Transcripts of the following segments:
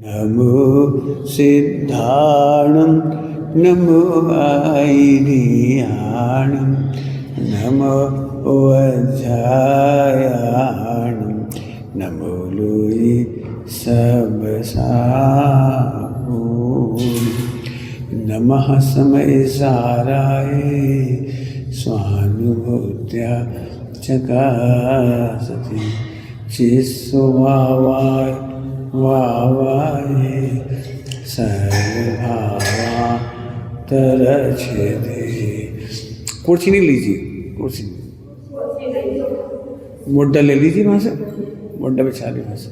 नमो सिद्धाणं नमो ऐर्याणं नमो वज्रायाणं नमो लोई सबसाहूं नमः समयसाराय स्वानुभूत्या चकासति चिस्वभावाय वावाये सर्वभावा तरछेदे। कुर्सी नहीं लीजिए, कुर्सी मोड्डा ले लीजिए वहाँ से, मोड्डा बिछा ली वहाँ से,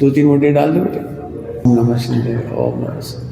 2-3 मोड्डे डाल दो बेटे। ओम नमः शिवाय, ओम नमः शिवाय।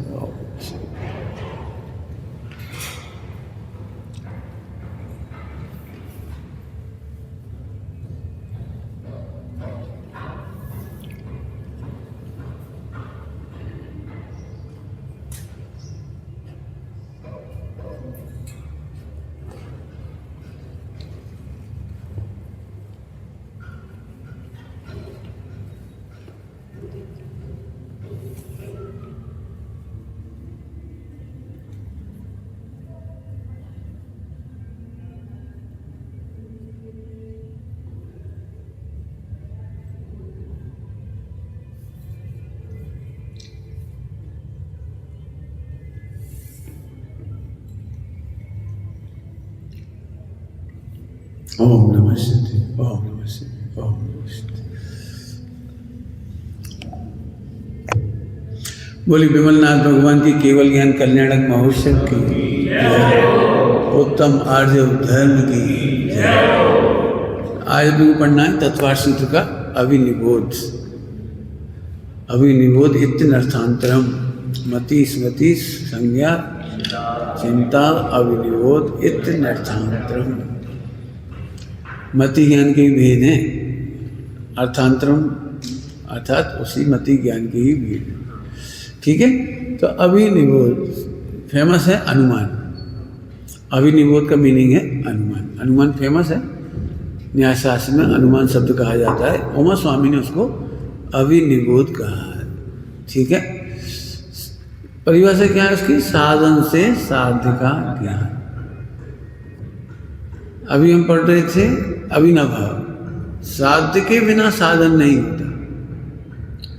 ओम नमः शिवाय, ओम नमः शिवाय, ओम नमः शिवाय। बोली विमलनाथ भगवान की केवल ज्ञान कल्याणक महोत्सव की जय। उत्तम आर्य धर्म की जय। आज भी पढ़ना है तत्वार्थ सूत्र का अभिनिबोध। अभिनिबोध इत्यनर्थांतरम मति स्मृति संज्ञा चिंता अभिनिबोध इत्यनर्थांतरम। मति ज्ञान के ही भेद हैं, अर्थांतरम अर्थात उसी मति ज्ञान के ही भेद हैं। ठीक है, तो अभिनिबोध फेमस है अनुमान। अभिनिबोध का मीनिंग है अनुमान। अनुमान फेमस है, न्यायशास्त्र में अनुमान शब्द कहा जाता है। उमा स्वामी ने उसको अभिनिबोध कहा है। ठीक है, परिभाषा क्या है उसकी? साधन से साध्य का ज्ञान। अभी हम पढ़ रहे थे अभिनभाव। साध्य के बिना साधन नहीं होता,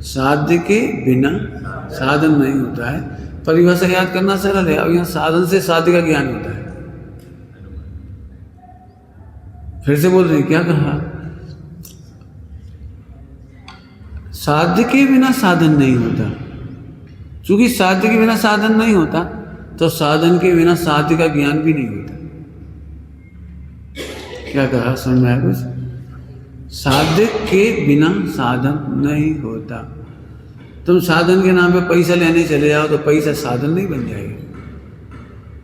साध्य के बिना साधन नहीं होता है। परिभाषा याद करना सरल है। अब यहाँ साधन से साध्य का ज्ञान होता है। फिर से बोल रहे हैं, क्या कहा? साध्य के बिना साधन नहीं होता। चूंकि साध्य के बिना साधन नहीं होता तो साधन के बिना साध्य का ज्ञान भी नहीं होता। क्या कहा, समझ में आया कुछ? साध्य के बिना साधन नहीं होता। तुम साधन के नाम पे पैसा लेने चले जाओ तो पैसा साधन नहीं बन जाएगा।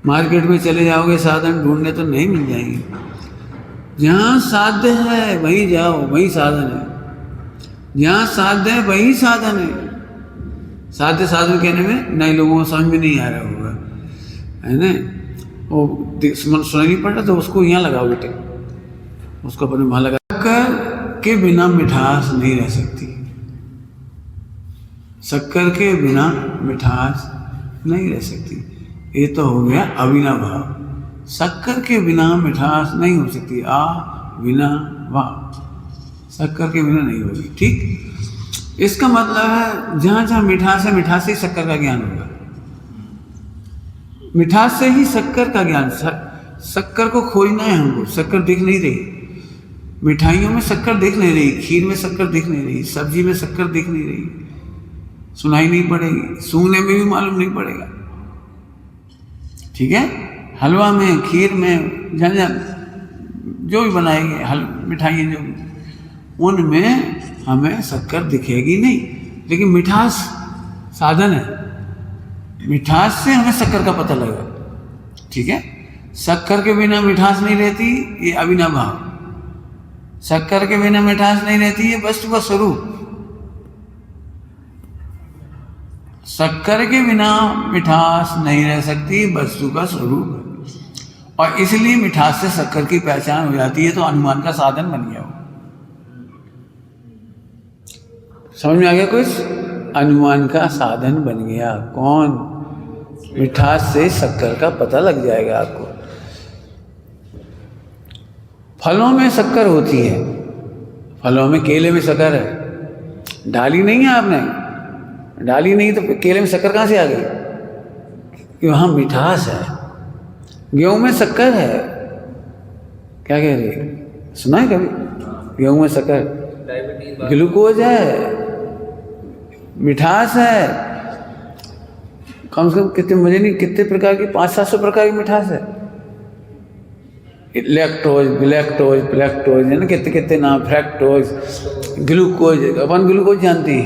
मार्केट में चले जाओगे साधन ढूंढने तो नहीं मिल जाएंगे। जहाँ साध्य है वहीं जाओ, वहीं साधन है। जहाँ साध्य है वहीं साधन है। साध्य साधन कहने में नए लोगों को समझ में नहीं आ रहा होगा, है ना? वो सुनाई नहीं पड़ रहा तो उसको यहाँ लगाओ बेटे, उसको अपने वहाँ लगा। शक्कर के बिना मिठास नहीं रह सकती। शक्कर के बिना मिठास नहीं रह सकती। ये तो हो गया अविनाभाव। शक्कर के बिना मिठास नहीं हो सकती। आ बिना वाह, शक्कर के बिना नहीं होगी। ठीक, इसका मतलब है जहाँ जहाँ मिठास है, मिठास से ही शक्कर का ज्ञान होगा। मिठास से ही शक्कर का ज्ञान। शक्कर को खोजना है हमको। शक्कर दिख नहीं रही, मिठाइयों में शक्कर दिख नहीं रही, खीर में शक्कर दिख नहीं रही, सब्जी में शक्कर दिख नहीं रही, सुनाई नहीं पड़ेगी, सूंघने में भी मालूम नहीं पड़ेगा। ठीक है, हलवा में, खीर में, जन जो भी बनाएंगे मिठाइयाँ जो, उनमें हमें शक्कर दिखेगी नहीं। लेकिन मिठास साधन है, मिठास से हमें शक्कर का पता लगेगा। ठीक है, शक्कर के बिना मिठास नहीं रहती, ये अविनाभाव। शक्कर के बिना मिठास नहीं रहती, ये वस्तु का स्वरूप। शक्कर के बिना मिठास नहीं रह सकती, वस्तु का स्वरूप है। और इसलिए मिठास से शक्कर की पहचान हो जाती है, तो अनुमान का साधन बन गया हो। समझ में आ गया कुछ? अनुमान का साधन बन गया। कौन? मिठास से शक्कर का पता लग जाएगा आपको। फलों में शक्कर होती है, फलों में केले में शक्कर है, डाली नहीं है आपने, डाली नहीं तो केले में शक्कर कहाँ से आ गई? कि वहाँ मिठास है। गेहूं में शक्कर है, क्या कह रही है? सुना है कभी? गेहूं में शक्कर, ग्लूकोज है, मिठास है। कम से कम कितने, मुझे नहीं कितने प्रकार की, 500-700 प्रकार की मिठास है। लैक्टोज, ब्लैक्टोज, प्लेक्टोज है ना, कितने कितने नाम, फ्रैक्टोज, ग्लूकोज, अपन ग्लूकोज जानते हैं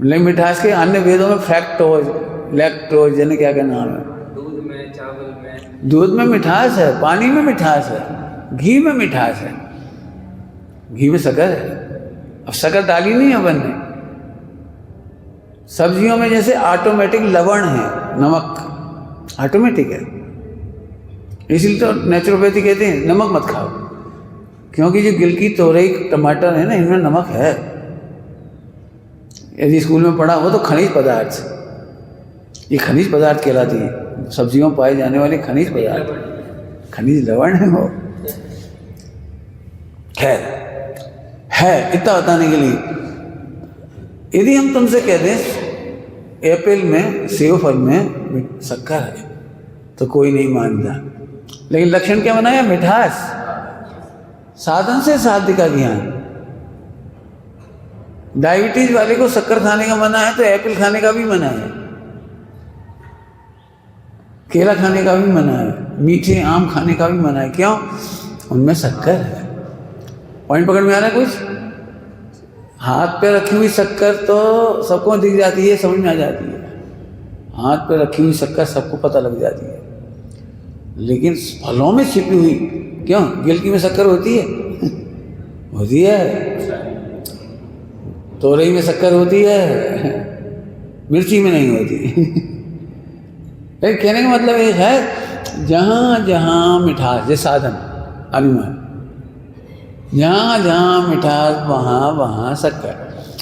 लेकिन मिठास के अन्य वेदों में फ्रैक्टोज, लैक्टोज है ना, क्या क्या नाम है। दूध में, चावल में, दूध में मिठास है, पानी में मिठास है, घी में मिठास है, घी में शक्कर है। अब शक्कर डाली नहीं है अपन ने। सब्जियों में जैसे ऑटोमेटिक लवण है, नमक ऑटोमेटिक है, इसलिए तो नेचुरोपैथी कहते हैं नमक मत खाओ, क्योंकि जो गिलकी, तोरई, टमाटर है ना, इनमें नमक है। यदि स्कूल में पढ़ा हो तो खनिज पदार्थ, ये खनिज पदार्थ कहलाती है, सब्जियों में पाए जाने वाले खनिज पदार्थ, खनिज लवण है वो। खैर है, इतना बताने के लिए, यदि हम तुमसे कह दें एप्पल में, सेब फल में शक्कर है तो कोई नहीं मानता, लेकिन लक्षण क्या बनाया? मिठास। साधन से साध्य का ज्ञान। डायबिटीज वाले को शक्कर खाने का मना है तो एप्पल खाने का भी मना है, केला खाने का भी मना है, मीठे आम खाने का भी मना है। क्यों? उनमें शक्कर है। पॉइंट पकड़ में आ रहा है कुछ? हाथ पे रखी हुई शक्कर तो सबको दिख जाती है, समझ में आ जाती है। हाथ पे रखी हुई शक्कर सबको पता लग जाती है, लेकिन फलों में छिपी हुई, क्यों? गिलकी में शक्कर होती है होती है, तोरई में शक्कर होती है, मिर्ची में नहीं होती लेकिन कहने का मतलब ये है, जहाँ जहाँ मिठास, जैसे साधन अनुमान, जहाँ जहाँ मिठास वहाँ वहाँ शक्कर।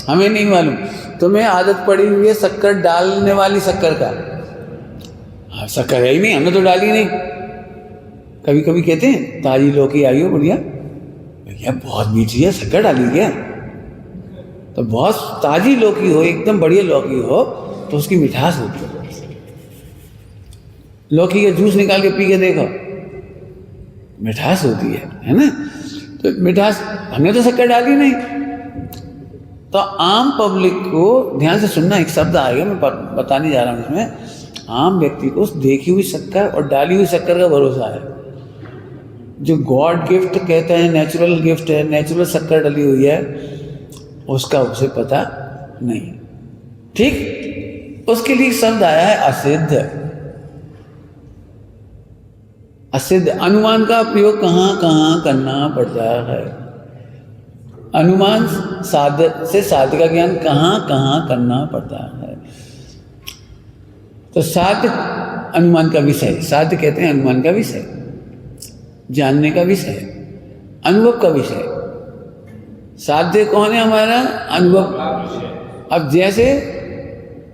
हमें नहीं मालूम, तुम्हें आदत पड़ी हुई है शक्कर डालने वाली शक्कर का। हाँ, शक्कर है ही नहीं, हमने तो डाली नहीं। कभी कभी कहते हैं ताजी लौकी आई हो बढ़िया, भैया बहुत मीठी है, शक्कर डाली क्या? तो बहुत ताजी लौकी हो, एकदम बढ़िया लौकी हो तो उसकी मिठास होती है। लौकी का जूस निकाल के पी के देखो, मिठास होती है ना? तो मिठास, हमने तो शक्कर डाली नहीं। तो आम पब्लिक को ध्यान से सुनना, एक शब्द आएगा मैं बताने जा रहा हूँ इसमें। आम व्यक्ति को देखी हुई शक्कर और डाली हुई शक्कर का भरोसा है। जो गॉड गिफ्ट कहते हैं, नेचुरल गिफ्ट है, नेचुरल शक्कर डली हुई है, उसका उसे पता नहीं। ठीक, उसके लिए शब्द आया है असिद्ध। असिद्ध अनुमान का प्रयोग कहाँ कहाँ करना पड़ता है। अनुमान साध्य से साध्य का ज्ञान कहाँ कहाँ करना पड़ता है। तो साध्य अनुमान का विषय, साध्य कहते हैं अनुमान का विषय, जानने का विषय, अनुभव का विषय। साध्य कौन है? हमारा अनुभव। अब जैसे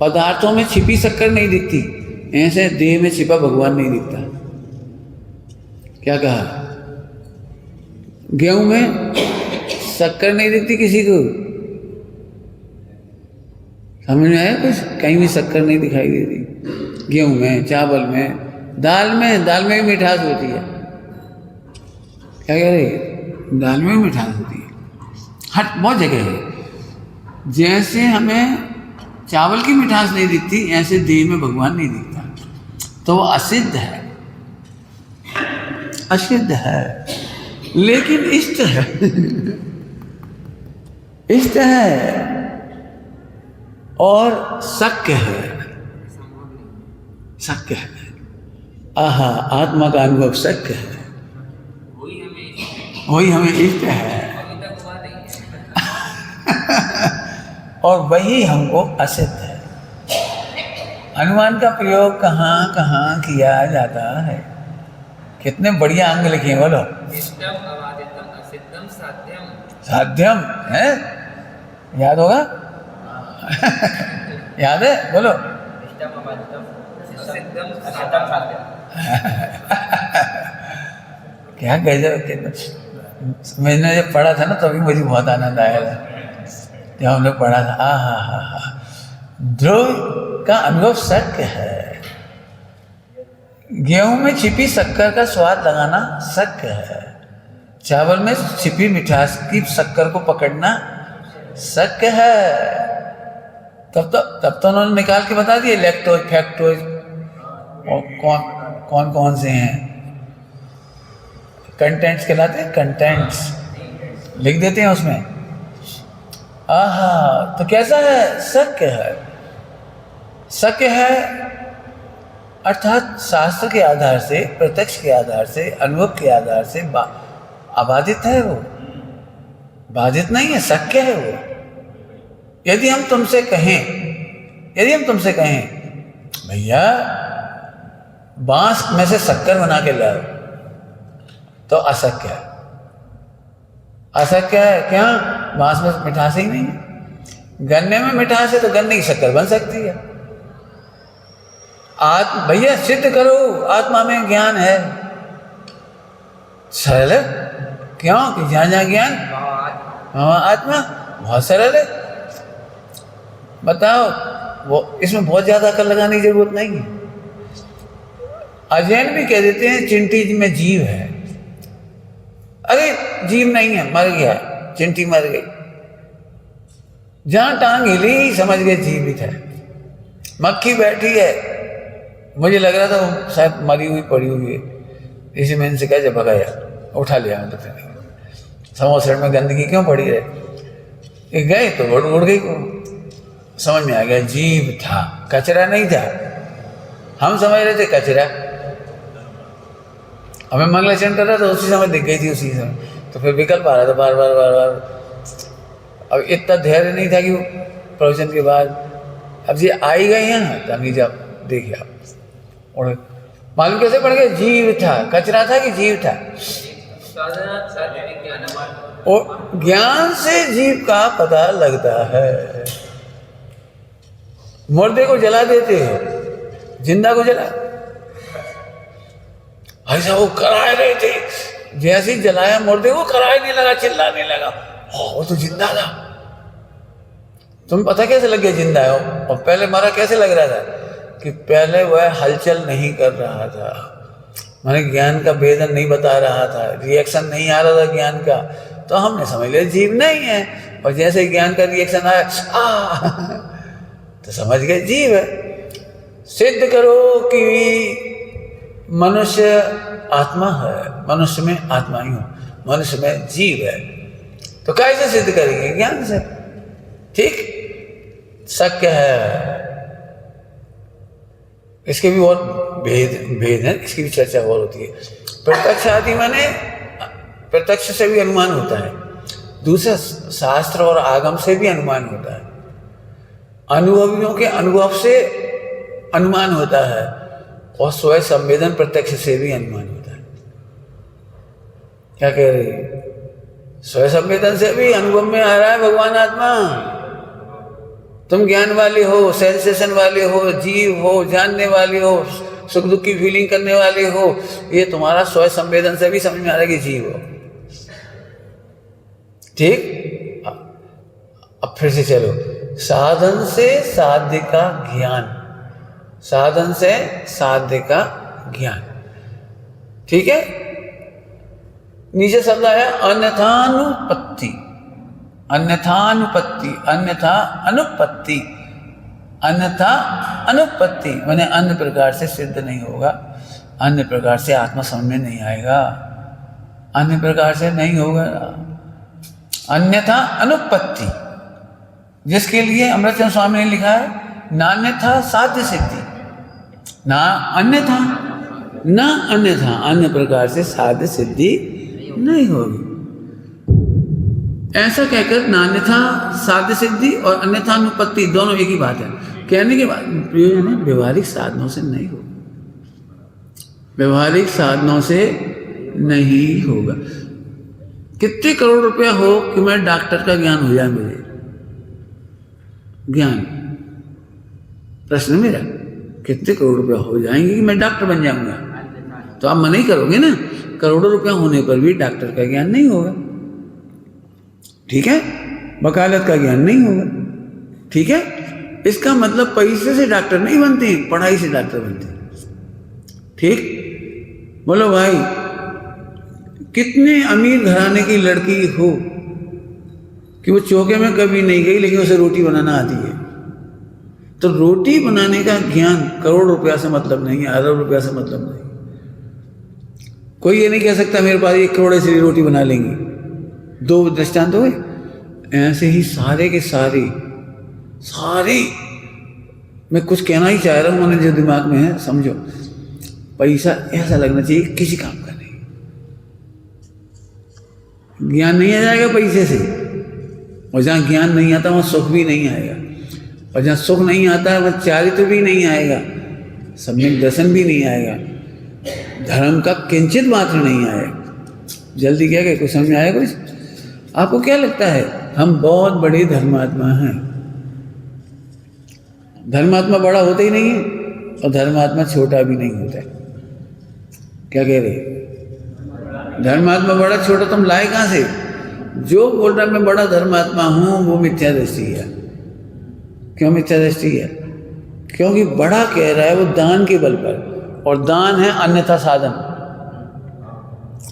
पदार्थों में छिपी शक्कर नहीं दिखती, ऐसे देह में छिपा भगवान नहीं दिखता। क्या कहा? गेहूं में शक्कर नहीं दिखती किसी को, समझ में आया कुछ? कहीं भी शक्कर नहीं दिखाई देती। गेहूं में, चावल में, दाल में भी मिठास होती है। क्या कह रही है? दाल में भी मिठास होती है। हट, बहुत जगह है। जैसे हमें चावल की मिठास नहीं दिखती, ऐसे देह में भगवान नहीं दिखता, तो वो असिद्ध है, असिद्ध है। लेकिन इष्ट है इष्ट है और शक्य है, शक्य है। आहा, आत्मा का अनुभव शक्य है, वही हमें इष्ट है और वही हमको असिद्ध है। अनुमान का प्रयोग कहाँ कहाँ किया जाता है? कितने बढ़िया अंग लिखे हैं, बोलो। साध्यम है, याद होगा? याद है? बोलो। क्या गजब। मैंने जब पढ़ा था ना तभी मुझे बहुत आनंद आया था जब हमने पढ़ा था। हा। ध्रुव का अनुभव सत्य है। गेहूं में छिपी शक्कर का स्वाद लगाना सत्य है। चावल में छिपी मिठास की शक्कर को पकड़ना सत्य है। तब तो उन्होंने निकाल के बता दिए लैक्टोज फैक्टोज और कौन से हैं कंटेंट्स कहलाते हैं। कंटेंट्स लिख देते हैं उसमें। आहा, तो कैसा है? सत्य है। सत्य है अर्थात शास्त्र के आधार से, प्रत्यक्ष के आधार से, अनुभव के आधार से अबाधित है वो, बाधित नहीं है, सत्य है वो। यदि हम तुमसे कहें भैया बांस में से शक्कर बना के लाओ, तो असत्य है। असत्य है क्या? बांस में मिठास ही नहीं है। गन्ने में मिठास है तो गन्ने की शक्कर बन सकती है। भैया सिद्ध करो आत्मा में ज्ञान है। सरल है क्यों? कि जहाँ ज्ञान वहाँ आत्मा। बहुत सरल है। बताओ, वो इसमें बहुत ज्यादा अकल लगाने की जरूरत नहीं है। अजैन भी कह देते हैं चिंटी में जीव है। अरे जीव नहीं है, मर गया, चिंटी मर गई। जहां टांग हिली समझ गए जीवित है। मक्खी बैठी है, मुझे लग रहा था वो शायद मरी हुई पड़ी हुई है, इसी में इनसे कैसे भगाया, उठा लिया। मैं तो समोसड़ में गंदगी क्यों पड़ी है? गए तो उड़ गई। समझ में आ गया जीव था, कचरा नहीं था। हम समझ रहे थे कचरा, हमें मंगलाचरण कर रहा था, उसी समय दिख गई थी उसी समय। तो फिर विकल्प आ रहा था बार बार। अब इतना धैर्य नहीं था कि प्रवचन के बाद अब ये आई गई हैं, तभी जब देखिए आप और मालूम कैसे पड़ गया? जीव था, कचरा था कि जीव था। और ज्ञान से जीव का पता लगता है। मुर्दे को जला देते हो, जिंदा को जला। ऐसा वो कराए रहे थे, जैसे ही जलाया मुर्दे को कराने लगा, चिल्लाने लगा, वो तो जिंदा था। तुम्हें पता कैसे लग गया जिंदा है? और पहले मरा कैसे लग रहा था? कि पहले वह हलचल नहीं कर रहा था, माने ज्ञान का भेदन नहीं बता रहा था, रिएक्शन नहीं आ रहा था ज्ञान का, तो हमने समझ लिया जीव नहीं है। और जैसे ज्ञान का रिएक्शन आया तो समझ गए जीव है। सिद्ध करो कि मनुष्य आत्मा है, मनुष्य में आत्मा ही हो, मनुष्य में जीव है। तो कैसे सिद्ध करेंगे? ज्ञान से। ठीक, शक्य है। इसके भी और भेद है, इसकी भी चर्चा और होती है। प्रत्यक्ष आदि माने प्रत्यक्ष से भी अनुमान होता है, दूसरा शास्त्र और आगम से भी अनुमान होता है, अनुभवियों के अनुभव से अनुमान होता है, और स्वयं संवेदन प्रत्यक्ष से भी अनुमान होता है। क्या कह रही है? स्वयं संवेदन से भी अनुभव में आ रहा है भगवान आत्मा। तुम ज्ञान वाले हो, सेंसेशन वाले हो, जीव हो, जानने वाले हो, सुख दुख की फीलिंग करने वाले हो, ये तुम्हारा स्वयं संवेदन से भी समझ में आ रहा है कि जीव हो। ठीक, अब फिर से चलो। साधन से साध्य का ज्ञान, साधन से साध्य का ज्ञान। ठीक है, नीचे शब्द आया अन्यथानुपत्ति, अन्यथानुपत्ति, अन्यथा अनुपत्ति, अन्यथा अनुपत्ति माने अन्य प्रकार से सिद्ध नहीं होगा, अन्य प्रकार से आत्मा समझ में नहीं आएगा, अन्य प्रकार से नहीं होगा। अन्यथा अनुपत्ति, जिसके लिए अमृतचंद्र स्वामी ने लिखा है नान्यथा साध्य सिद्धि, ना अन्यथा, ना अन्यथा, अन्य प्रकार से साध्य सिद्धि नहीं होगी। ऐसा कहकर नान्यथा साध्य सिद्धि और अन्यथा अनुपत्ति दोनों एक ही बात है। कहने के बाद प्रयोजन है व्यवहारिक साधनों से नहीं होगा, व्यवहारिक साधनों से नहीं होगा। कितने करोड़ रुपया हो कि मैं डॉक्टर का ज्ञान हो जाए मुझे, ज्ञान। प्रश्न मेरा, कितने करोड़ रुपया हो जाएंगे कि मैं डॉक्टर बन जाऊंगा? तो आप मना ही करोगे ना, करोड़ों रुपया होने पर भी डॉक्टर का ज्ञान नहीं होगा, ठीक है, वकालत का ज्ञान नहीं होगा, ठीक है। इसका मतलब पैसे से डॉक्टर नहीं बनते हैं, पढ़ाई से डॉक्टर बनते हैं, ठीक। बोलो भाई, कितने अमीर घराने की लड़की हो कि वो चौके में कभी नहीं गई लेकिन उसे रोटी बनाना आती है, तो रोटी बनाने का ज्ञान करोड़ रुपया से मतलब नहीं है, अरब रुपया से मतलब नहीं। कोई ये नहीं कह सकता मेरे पास 1 करोड़ से रोटी बना लेंगे। 2 दृष्टांत हुए। ऐसे ही सारे के सारे मैं कुछ कहना ही चाह रहा हूँ, मैंने जो दिमाग में है समझो। पैसा ऐसा लगना चाहिए किसी काम का नहीं। ज्ञान नहीं आ जाएगा पैसे से, और जहाँ ज्ञान नहीं आता वहाँ सुख भी नहीं आएगा, और जहाँ सुख नहीं आता है वहाँ चारित्र भी नहीं आएगा, सम्यक दर्शन भी नहीं आएगा, धर्म का किंचित मात्र नहीं आएगा। जल्दी क्या कुछ समझ में आएगा? कुछ आपको क्या लगता है? हम बहुत बड़े धर्मात्मा हैं। धर्मात्मा बड़ा होता ही नहीं है, और धर्मात्मा छोटा भी नहीं होता है। क्या कह रहे? धर्मात्मा बड़ा छोटा तुम लाए कहाँ से? जो बोल रहा मैं बड़ा धर्मात्मा हूं वो मिथ्या दृष्टि है। क्यों मिथ्या दृष्टि है? क्योंकि बड़ा कह रहा है वो दान के बल पर, और दान है अन्यथा साधन,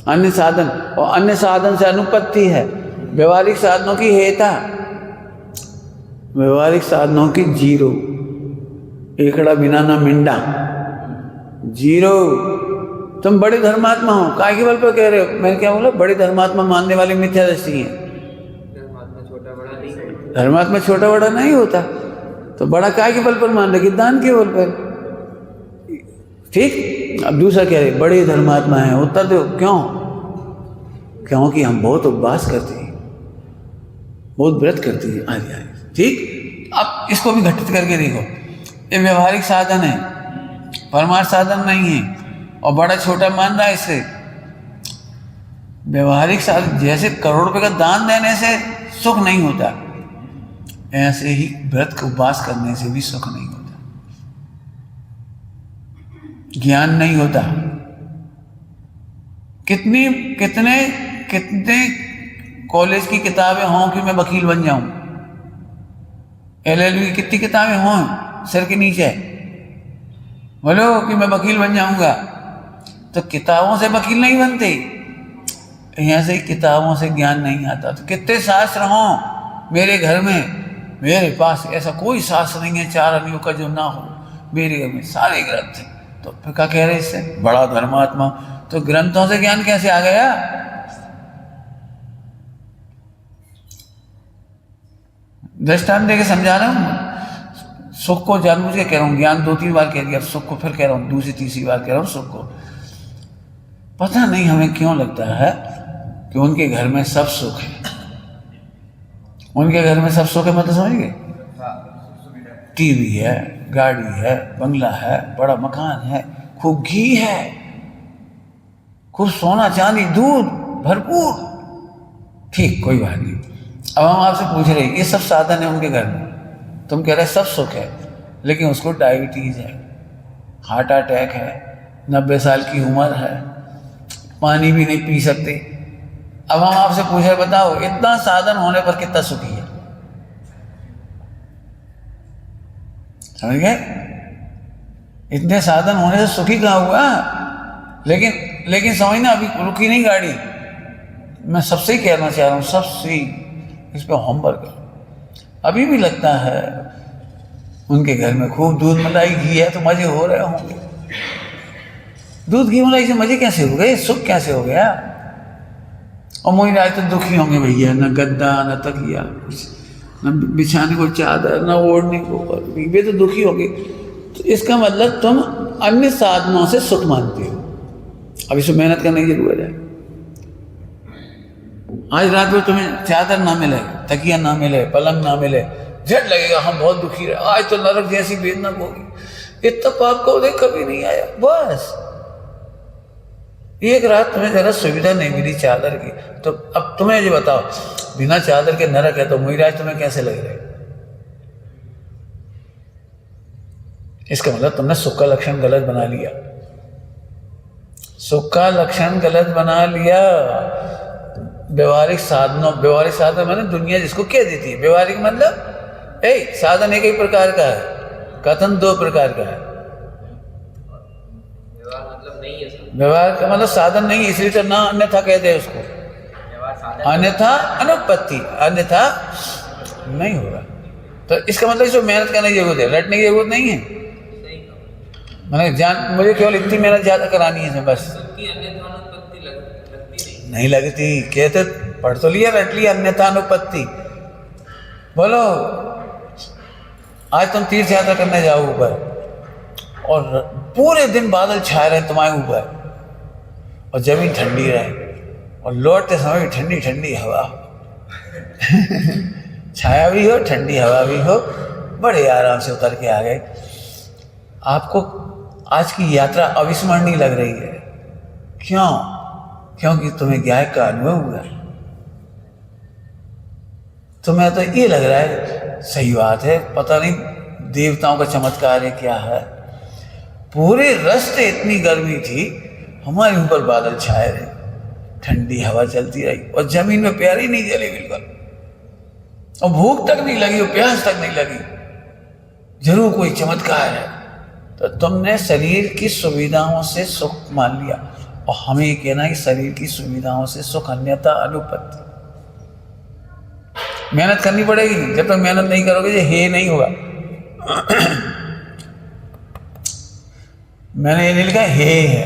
अन्य साधन, और अन्य साधन से अनुपत्ति है। व्यवहारिक साधनों की हेता, व्यवहारिक साधनों की जीरो, एकड़ा बिना ना मिंडा, जीरो। तुम बड़े धर्मात्मा हो, काय के बल पर कह रहे हो? मैंने क्या बोला? बड़े धर्मात्मा मानने वाले मिथ्या दृष्टि हैं। धर्मात्मा छोटा बड़ा नहीं होता। धर्मात्मा छोटा बड़ा नहीं होता, तो बड़ा काय के बल पर मान रहे? दान के बल पर, ठीक। अब दूसरा कह रहे बड़े धर्मात्मा हैं, उत्तर दो क्यों? क्योंकि हम बहुत उपवास करते हैं, बहुत व्रत करते हैं, आदि, ठीक। अब इसको भी घटित करके देखो, ये व्यवहारिक साधन है, परमार्थ साधन नहीं है, और बड़ा छोटा मान रहा है इससे। व्यवहारिक साधन जैसे करोड़ रुपए का दान देने से सुख नहीं होता, ऐसे ही व्रत को उपवास करने से भी सुख नहीं होता, ज्ञान नहीं होता। कितने कॉलेज की किताबें हों कि मैं वकील बन जाऊं, LLB की कितनी किताबें हों सिर के नीचे, बोलो कि मैं वकील बन जाऊंगा, तो किताबों से वकील नहीं बनते, यहाँ से किताबों से ज्ञान नहीं आता। तो कितने शास्त्र हों मेरे घर में, मेरे पास ऐसा कोई शास्त्र नहीं है 4 अनियों का जो ना हो, मेरे घर में सारे ग्रंथ हैं। तो फिर क्या कह रहे इससे? बड़ा धर्मात्मा। तो ग्रंथों से ज्ञान कैसे आ गया? दृष्टांत देके समझा रहा हूँ। सुख को जानबूझ के कह रहा हूँ, ज्ञान 2-3 बार कह दिया, सुख को फिर कह रहा हूँ, दूसरी तीसरी बार कह रहा हूँ सुख को। पता नहीं हमें क्यों लगता है कि उनके घर में सब सुख है। उनके घर में सब सुख है, मतलब समझ गए? टीवी है, गाड़ी है, बंगला है, बड़ा मकान है, खूब घी है, खूब सोना चांदी दूध भरपूर, ठीक, कोई बात नहीं। अब हम आपसे पूछ रहे हैं, ये सब साधन है उनके घर में, तुम कह रहे सब सुख है, लेकिन उसको डायबिटीज है, हार्ट अटैक है, 90 साल की उम्र है, पानी भी नहीं पी सकते। अब हम आपसे पूछ रहे, बताओ इतना साधन होने पर कितना सुखी है? समझ गए? इतने साधन होने से सुखी कहाँ हुआ? लेकिन समझना, अभी रुकी नहीं गाड़ी। मैं सबसे ही कहना चाह रहा हूँ, सबसे इस पर होमवर्क। अभी भी लगता है उनके घर में खूब दूध मलाई घी है तो मजे हो रहे होंगे। दूध घी मलाई से मजे कैसे हो गए? सुख कैसे हो गया? और मोहिनी राज तो दुखी होंगे भैया, न गद्दा न तकिया, न बिछाने को चादर, न ओढ़ने को, वे तो दुखी होंगे। तो इसका मतलब तुम अन्य साधनों से सुख मानते हो। अब इसमें मेहनत करने की जरूरत है। आज रात में तुम्हें चादर ना मिले, तकिया ना मिले, पलंग ना मिले, झट लगेगा हम बहुत दुखी रहे, आज तो नरक जैसी वेदना होगी, इतना पाप को देख कभी नहीं आया। बस एक रात तुम्हें जरा सुविधा नहीं मिली चादर की, तो अब तुम्हें ये बताओ, बिना चादर के नरक है, तो मोहिराज तुम्हें कैसे लग रहे? इसका मतलब तुमने सुख का लक्षण गलत बना लिया, सुख का लक्षण गलत बना लिया। व्यवहारिक साधन मैंने दुनिया जिसको कह देती है, व्यवहारिक मतलब साधन एक ही प्रकार का है, कथन दो प्रकार का है। व्यवहार मतलब नहीं है सर। व्यवहार का मतलब साधन नहीं है, इसलिए तो ना अन्यथा कहते हैं उसको, व्यवहार साधन अन्यथा अनुपत्ति, अन्यथा नहीं होगा। तो इसका मतलब इसको मेहनत करने की जरूरत है, रटने की जरूरत नहीं है। सही कहा। मैंने जान मुझे केवल इतनी मेहनत ज्यादा करानी है बस। सबकी अन्यथा अनुपत्ति लगती नहीं लगती, कहते पढ़ तो लिया, रट लिया, अन्यथा अनुपत्ति। बोलो आज तुम तीर्थ यात्रा करने जाओ ऊपर और पूरे दिन बादल छाए रहे तुम्हारे ऊपर और जमीन ठंडी रहे और लौटते समय भी ठंडी ठंडी हवा छाया भी हो, ठंडी हवा भी हो, बड़े आराम से उतर के आ गए। आपको आज की यात्रा अविस्मरणीय लग रही है। क्यों? क्योंकि तुम्हें ज्ञान का अनुभव हुआ। तुम्हें तो ये लग रहा है सही बात है, पता नहीं देवताओं का चमत्कार है क्या है। पूरे रास्ते इतनी गर्मी थी, हमारे ऊपर बादल छाए रहे, ठंडी हवा चलती रही और जमीन में प्यार ही नहीं जली बिल्कुल, और भूख तक नहीं लगी और प्यास तक नहीं लगी। जरूर कोई चमत्कार है। तो तुमने शरीर की सुविधाओं से सुख मान लिया, और हमें ये कहना है कि शरीर की सुविधाओं से सुख अन्यथा अनुपत्ति। मेहनत करनी पड़ेगी, जब तक मेहनत नहीं करोगे ये हे नहीं होगा। मैंने ये नहीं लिखा हे है,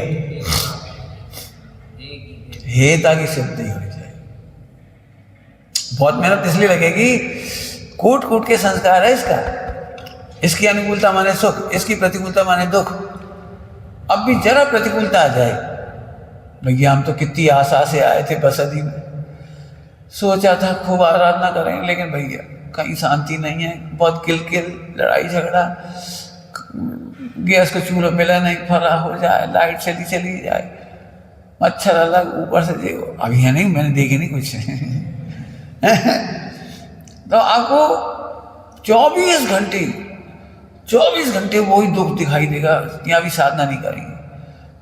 हे ताकि सिद्धि हो जाए। बहुत मेहनत इसलिए लगेगी, कूट कूट के संस्कार है इसका। इसकी अनुकूलता माने सुख, इसकी प्रतिकूलता माने दुख। अब भी जरा प्रतिकूलता आ जाए, भैया हम तो कितनी आशा से आए थे बसदी में, सोचा था खूब आराधना करें, लेकिन भैया कहीं शांति नहीं है, बहुत किल लड़ाई झगड़ा, गैस का चूल्हा मिला नहीं, फरा हो जाए, लाइट चली जाए, मच्छर अलग, ऊपर से देखो अभी है नहीं, मैंने देखे नहीं कुछ तो आपको 24 घंटे वही दुख दिखाई देगा। यहाँ भी साधना नहीं करेंगे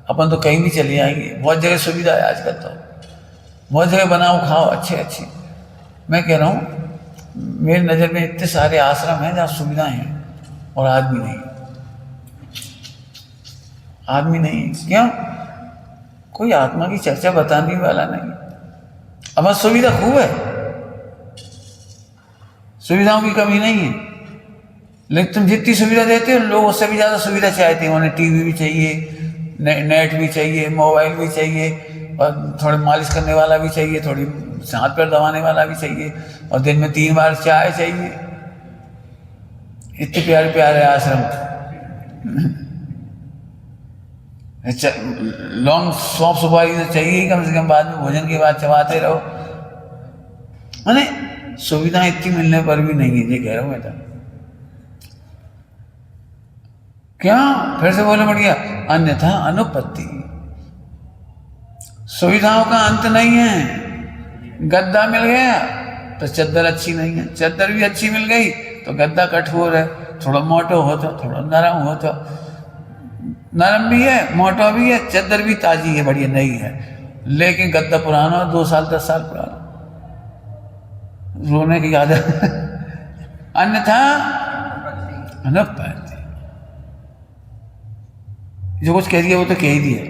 अपन तो कहीं भी चले जाएंगे। बहुत जगह सुविधा है आजकल, तो बहुत जगह बनाओ खाओ अच्छे। मैं कह रहा हूँ मेरी नज़र में इतने सारे आश्रम हैं जहाँ सुविधाएं हैं और आदमी नहीं। क्यों? कोई आत्मा की चर्चा बताने वाला नहीं। अब सुविधा खूब है, सुविधाओं की कमी नहीं है, लेकिन तुम जितनी सुविधा देते हो लोग उससे भी ज़्यादा सुविधा चाहते हैं। उन्हें टीवी भी चाहिए, नेट भी चाहिए, मोबाइल भी चाहिए, और थोड़े मालिश करने वाला भी चाहिए, थोड़ी हाथ पैर दबाने वाला भी चाहिए, और दिन में 3 बार चाय चाहिए। इतने प्यारे प्यारे आश्रम, लॉन्ग सौंफ सुपारी तो चाहिए कम से कम, बाद में भोजन के बाद चबाते रहो। माने सुविधाएं इतनी मिलने पर भी नहीं है, ये कह रहा हूँ मैं तो। क्या फिर से बोले बढ़िया, अन्यथा अनुपत्ति। सुविधाओं का अंत नहीं है। गद्दा मिल गया तो चद्दर अच्छी नहीं है, चद्दर भी अच्छी मिल गई तो गद्दा कठोर है, थोड़ा मोटो हो तो, थोड़ा नरम हो तो। नरम भी है, मोटा भी है, चद्दर भी ताजी है, बढ़िया नई है, लेकिन गद्दा पुराना 2 साल 10 साल पुराना, रोने की आदत अन्यथा अनुपत्ति। जो कुछ कह दिया वो तो कह ही दिया।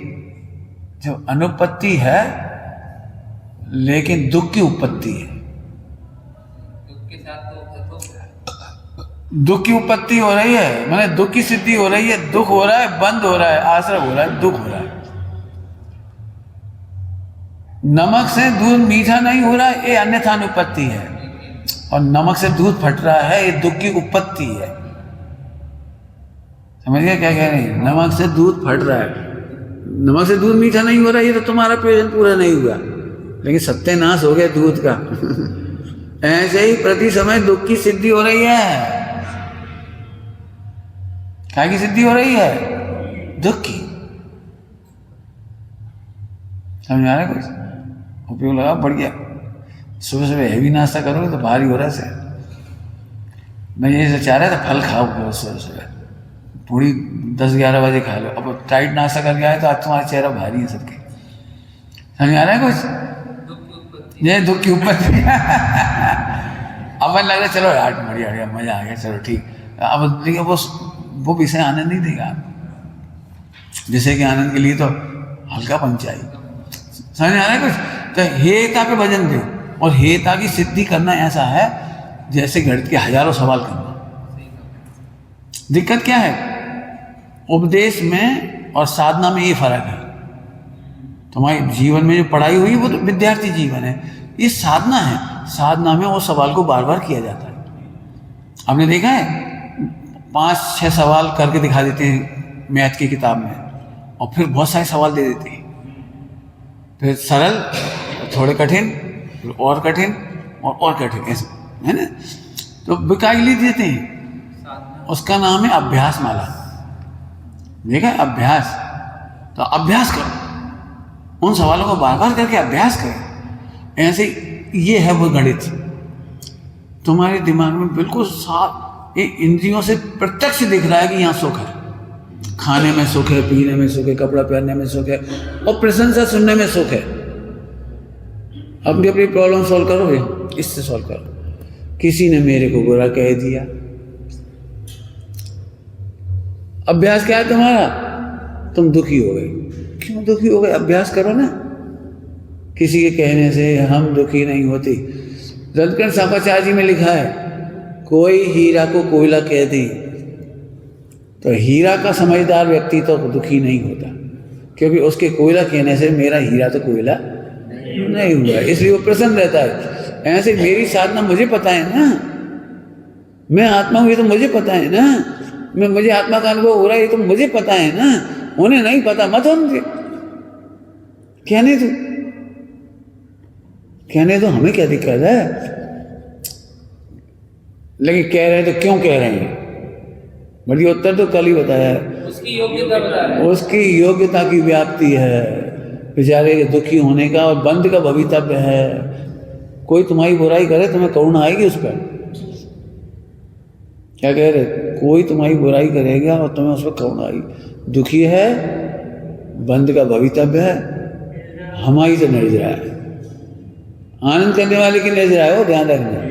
जो अनुपत्ति है लेकिन दुख की उत्पत्ति है। दुख के साथ दुख की उत्पत्ति हो रही है, माने दुख की सिद्धि हो रही है। दुख हो रहा है, बंद हो रहा है, आश्रय हो रहा है, दुख हो रहा है। नमक से दूध मीठा नहीं हो रहा है, ये अन्यथा अनुपत्ति है। और नमक से दूध फट रहा है, ये दुख की उत्पत्ति है। समझ गया क्या कह रहे हैं? नमक से दूध फट रहा है, नमक से दूध मीठा नहीं हो रहा है, ये तो तुम्हारा प्रयोजन पूरा नहीं हुआ, लेकिन सत्यानाश हो गया दूध का ऐसे ही प्रति समय दुख की सिद्धि हो रही है। क्या की सिद्धि हो रही है? दुख की। समझ आ रहा है? कुछ उपयोग लगा, बढ़िया। सुबह सुबह हैवी नाश्ता करोगे तो भारी हो रहा है। मैं ये चाह रहा था फल खाओ सुबह सुबह, पूरी 10-11 बजे खा लो। अब टाइट नाश्ता करके आए तो आज तुम्हारा चेहरा भारी है सबके। समझ आ रहा है कुछ? ये दुख की उत्पत्ति अब लग रहा है चलो यार बढ़िया बढ़िया मजा आ गया, चलो ठीक। अब देखिए वो विषय आनंद नहीं देगा आपको। जैसे कि आनंद के लिए तो हल्कापन चाहिए। समझ आ रहा है कुछ? तो हेता पे वजन दो, और हेता की सिद्धि करना ऐसा है जैसे गणित के हजारों सवाल करना। दिक्कत क्या है? उपदेश में और साधना में ये फर्क है। तुम्हारे जीवन में जो पढ़ाई हुई वो तो विद्यार्थी जीवन है, ये साधना है। साधना में वो सवाल को बार बार किया जाता है। आपने देखा है 5-6 सवाल करके दिखा देते हैं मैथ की किताब में, और फिर बहुत सारे सवाल दे देते हैं, फिर सरल, थोड़े कठिन, फिर और कठिन और कठिन, ऐसे है ना। तो बिकाई ले देते हैं, उसका नाम है अभ्यास माला। देखा है अभ्यास? तो अभ्यास करो, उन सवालों को बार बार करके अभ्यास करो। ऐसे ये है वो गणित तुम्हारे दिमाग में बिल्कुल साफ, ये इंद्रियों से प्रत्यक्ष दिख रहा है कि यहाँ सुख है, खाने में सुख है, पीने में सुख है, कपड़ा पहनने में सुख है, और प्रशंसा सुनने में सुख है। अपनी अपनी प्रॉब्लम सॉल्व करो, इससे सॉल्व करो। किसी ने मेरे को बुरा कह दिया, अभ्यास क्या है तुम्हारा? तुम दुखी हो गए। क्यों दुखी हो गए? अभ्यास करो ना। किसी के कहने से हम दुखी नहीं होते। रत्नकण सांपाचार्य जी में लिखा है, कोई हीरा को कोयला कह दे तो हीरा का समझदार व्यक्ति तो दुखी नहीं होता, क्योंकि उसके कोयला कहने से मेरा हीरा तो कोयला नहीं हुआ, इसलिए वो प्रसन्न रहता है। ऐसे मेरी साधना मुझे पता है ना, मैं आत्मा हूँ ये तो मुझे पता है ना, मुझे आत्मा का अनुभव हो रहा है ये तो मुझे पता है ना। उन्हें नहीं पता, मत उनके कहने दो, हमें क्या दिक्कत है? लेकिन कह रहे हैं तो क्यों कह रहे हैं? बढ़िया उत्तर तो कल ही बताया है। उसकी योग्यता बता रहा है, उसकी योग्यता की व्याप्ति है बेचारे के दुखी होने का, और बंद का भवितव्य है। कोई तुम्हारी बुराई करे तुम्हें करुणा आएगी उस पर? क्या कह रहे? कोई तुम्हारी बुराई करेगा और तुम्हें उस पर करुणा आएगी। दुखी है, बंद का भवितव्य है, हमारी तो निर्जरा है। आनंद करने वाले की निर्जरा है, वो ध्यान रखना।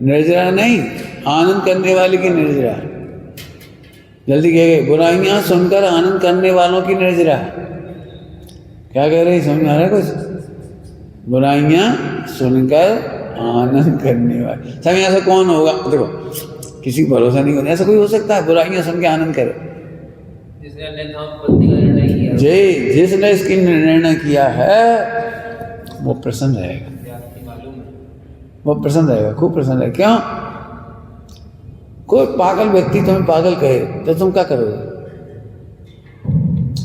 निर्जरा नहीं, आनंद करने वाले की निर्जरा है। जल्दी कह गए, बुराइयां सुनकर आनंद करने वालों की निर्जरा है। क्या कह रहे? समझ आ रहा है कुछ? बुराइयां सुनकर आनंद करने वाले। समझ ऐसा कौन होगा? देखो किसी को भरोसा नहीं होता, ऐसा कोई हो सकता है बुराइयां सुन के आनंद करे? जिसने निर्णय किया, जिसने इसकी निर्णय किया है वो प्रसन्न रहेगा, वो प्रसन्न रहेगा, खूब प्रसन्न रहेगा। क्यों? कोई पागल व्यक्ति तुम्हें पागल कहे तो तुम क्या करोगे?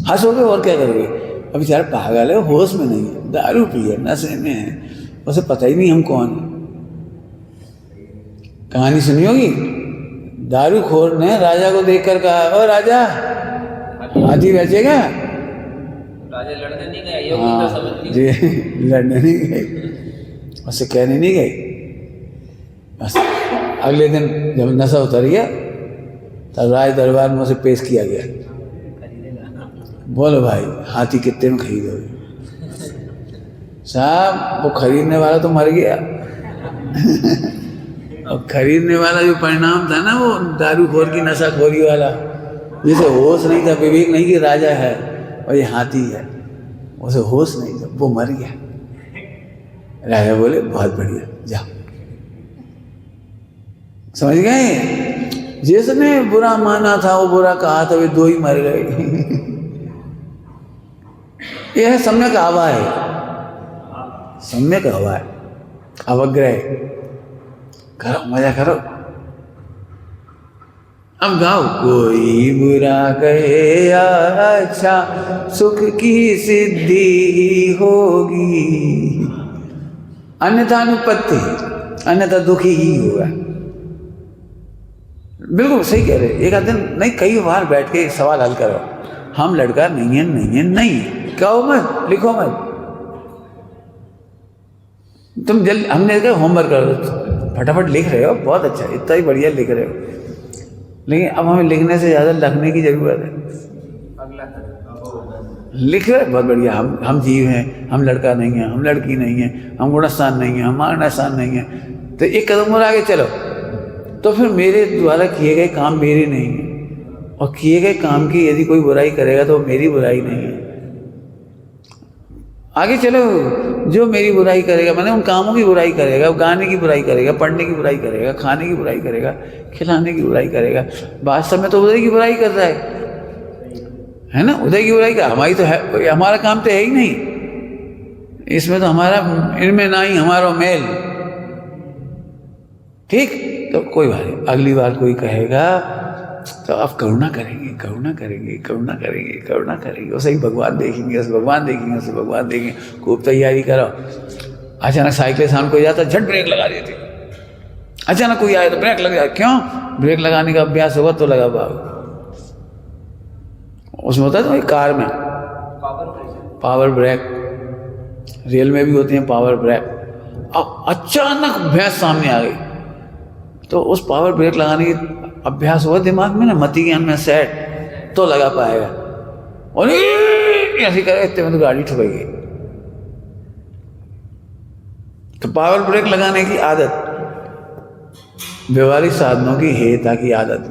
हंसोगे और क्या करोगे? अब बेचारा पागल है, होश में नहीं है, दारू पिए, नशे में है, उसे पता ही नहीं हम कौन है। कहानी सुनी होगी, दारूखोर ने राजा को देखकर कहा, ओ राजा हाथी बेचेगा? राजा लड़ने नहीं गया, योग्यता समझ ली। जी, लड़ने नहीं गए, उससे कहने नहीं गए। बस अगले दिन जब नशा उतर गया तब राज दरबार में उसे पेश किया गया। बोलो भाई हाथी कितने में खरीदोगे? साहब वो खरीदने वाला तो मर गया और खरीदने वाला जो परिणाम था ना, वो दारूखोर की नशाखोरी वाला, जिसे होश नहीं था, विवेक नहीं कि राजा है और ये हाथी है, उसे होश नहीं था, वो मर गया। राजा बोले बहुत बढ़िया, जाओ। समझ गए? जिसने बुरा माना था वो बुरा कहा था, वे दो ही मर गए। यह है सम्यक हवा है, सम्यक हवा है, अवग्रह। करो मजा करो। अब गाओ, कोई बुरा कहे अच्छा सुख की सिद्धि होगी, अन्यथा अनुपत्ति, अन्यथा दुखी ही होगा। बिल्कुल सही कह रहे। एक आध दिन नहीं, कई बार बैठ के एक सवाल हल करो, हम लड़का नहीं है, नहीं है, नहीं कहो मत, लिखो मत। तुम हमने कहा होमवर्क करो, फटाफट लिख रहे हो, बहुत अच्छा, इतना ही बढ़िया लिख रहे हो। लेकिन अब हमें लिखने से ज़्यादा लगने की ज़रूरत है। अगला लिख रहे बहुत बढ़िया, हम जीव हैं, हम लड़का नहीं हैं, हम लड़की नहीं हैं, हम गुणस्थान नहीं हैं, हम मानस्थान नहीं हैं। तो एक कदम और आगे चलो, तो फिर मेरे द्वारा किए गए काम मेरे नहीं हैं, और किए गए काम की यदि कोई बुराई करेगा तो मेरी बुराई नहीं है। आगे चलो, जो मेरी बुराई करेगा, मैंने उन कामों की बुराई करेगा, गाने की बुराई करेगा, पढ़ने की बुराई करेगा, खाने की बुराई करेगा, खिलाने की बुराई करेगा, वास्तव में तो उदय की बुराई कर रहा है ना। उदय की बुराई का हमारी तो है, हमारा काम तो है ही नहीं इसमें, तो हमारा इनमें ना ही हमारा मेल। ठीक, तो कोई बात नहीं, अगली बार कोई कहेगा तो आप करुणा करेंगे, करुणा करेंगे, करुणा करेंगे, करुणा करेंगे, उसे ही भगवान देखेंगे, उसे भगवान देखेंगे, उसे भगवान देखेंगे। खूब तैयारी करो। अचानक साइकिल सामने कोई जाता, झट ब्रेक लगा देती। अचानक कोई आए तो ब्रेक लग जाए। क्यों? ब्रेक लगाने का अभ्यास होगा तो लगा पाओगे। उसमें होता है तो कार में पावर ब्रेक, रेल में भी होते हैं पावर ब्रेक। अब अचानक भैंस सामने आ गई तो उस पावर ब्रेक लगाने की अभ्यास हुआ दिमाग में ना, मति ज्ञान में सेट, तो लगा पाएगा। और ऐसे करे इतने में तो गाड़ी ठुकेगी। तो पावर ब्रेक लगाने की आदत व्यवहारिक साधनों की हेता की आदत।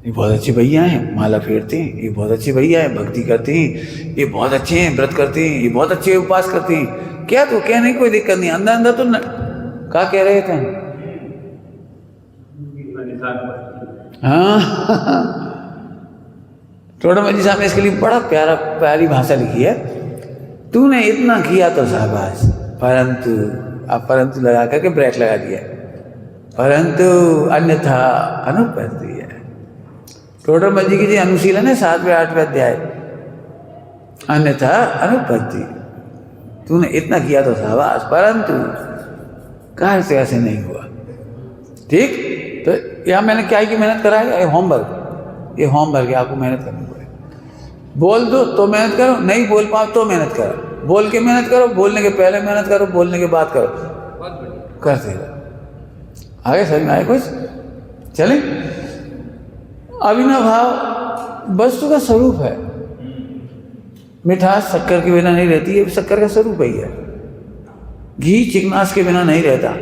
ये बहुत अच्छे भैया हैं, माला फेरते हैं, ये बहुत अच्छे भैया हैं, भक्ति करते हैं, ये बहुत अच्छे हैं, व्रत करते हैं, ये बहुत अच्छे उपास करते हैं। क्या तो क्या नहीं, कोई दिक्कत नहीं। अंदर अंदर तो क्या कह रहे थे? हाँ टोडामल जी साहब ने इसके लिए बड़ा प्यारी भाषा लिखी है। तूने इतना किया तो शाबाश, परंतु अब परंतु लगा करके ब्रेक लगा दिया, परंतु अन्यथा अनुपत्ति है। टोडामल जी की जो अनुशीलन है 7वें 8वें अध्याय, अन्यथा अनुपत्ति। तूने इतना किया तो शाबाश, परंतु कार्य से ऐसे नहीं हुआ। ठीक, तो यहाँ मैंने क्या की मेहनत कराया? ये होमवर्क, ये होमवर्क है, आपको मेहनत करनी पड़ेगी। बोल दो तो मेहनत करो, नहीं बोल पाओ तो मेहनत करो, बोल के मेहनत करो, बोलने के पहले मेहनत करो, बोलने के बाद करो, करते रहो। आगे समझ में आए कुछ? चले। अभिनव भाव वस्तु का स्वरूप है। मिठास शक्कर के बिना नहीं रहती है, शक्कर का स्वरूप ही है। घी चिकनास के बिना नहीं रहता,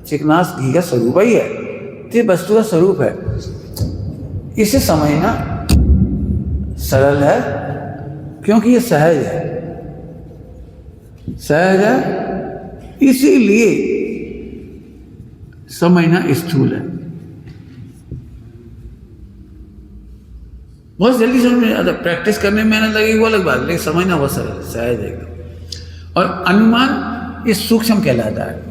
चिकनास घी का स्वरूप ही है। ये वस्तु का स्वरूप है। इसे समझना सरल है क्योंकि ये सहज है, सहज है, इसीलिए समझना स्थूल है। बहुत जल्दी समझ में आता, प्रैक्टिस करने में मेहनत लगेगी वो अलग बात, लेकिन समझना बहुत सरल, सहज है। और अनुमान ये सूक्ष्म कहलाता है,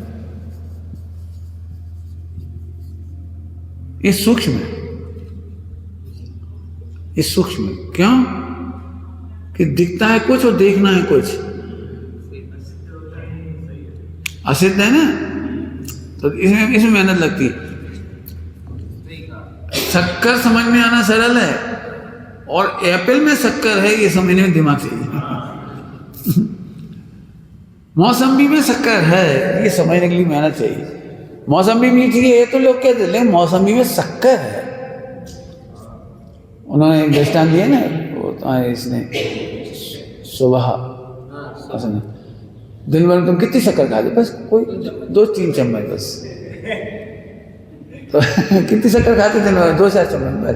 ये सूक्ष्म है। ये सूक्ष्म है क्यों? कि दिखता है कुछ और देखना है कुछ, असिद्ध है ना, तो इसमें मेहनत लगती है। शक्कर समझ में आना सरल है, और एप्पल में शक्कर है ये समझने में दिमाग चाहिए। मौसम्बी में शक्कर है ये समझने के लिए मेहनत चाहिए। मौसम्बी मीठी है तो लोग कहते हैं, लेकिन मौसम्बी में शक्कर है। उन्होंने दृष्टांत दिए ना, वो तो इसने सुबह दिन भर में तुम कितनी शक्कर खाते? बस कोई 2-3 चम्मच बस। तो कितनी शक्कर खाते दिन भर? 2-4 चम्मच बस।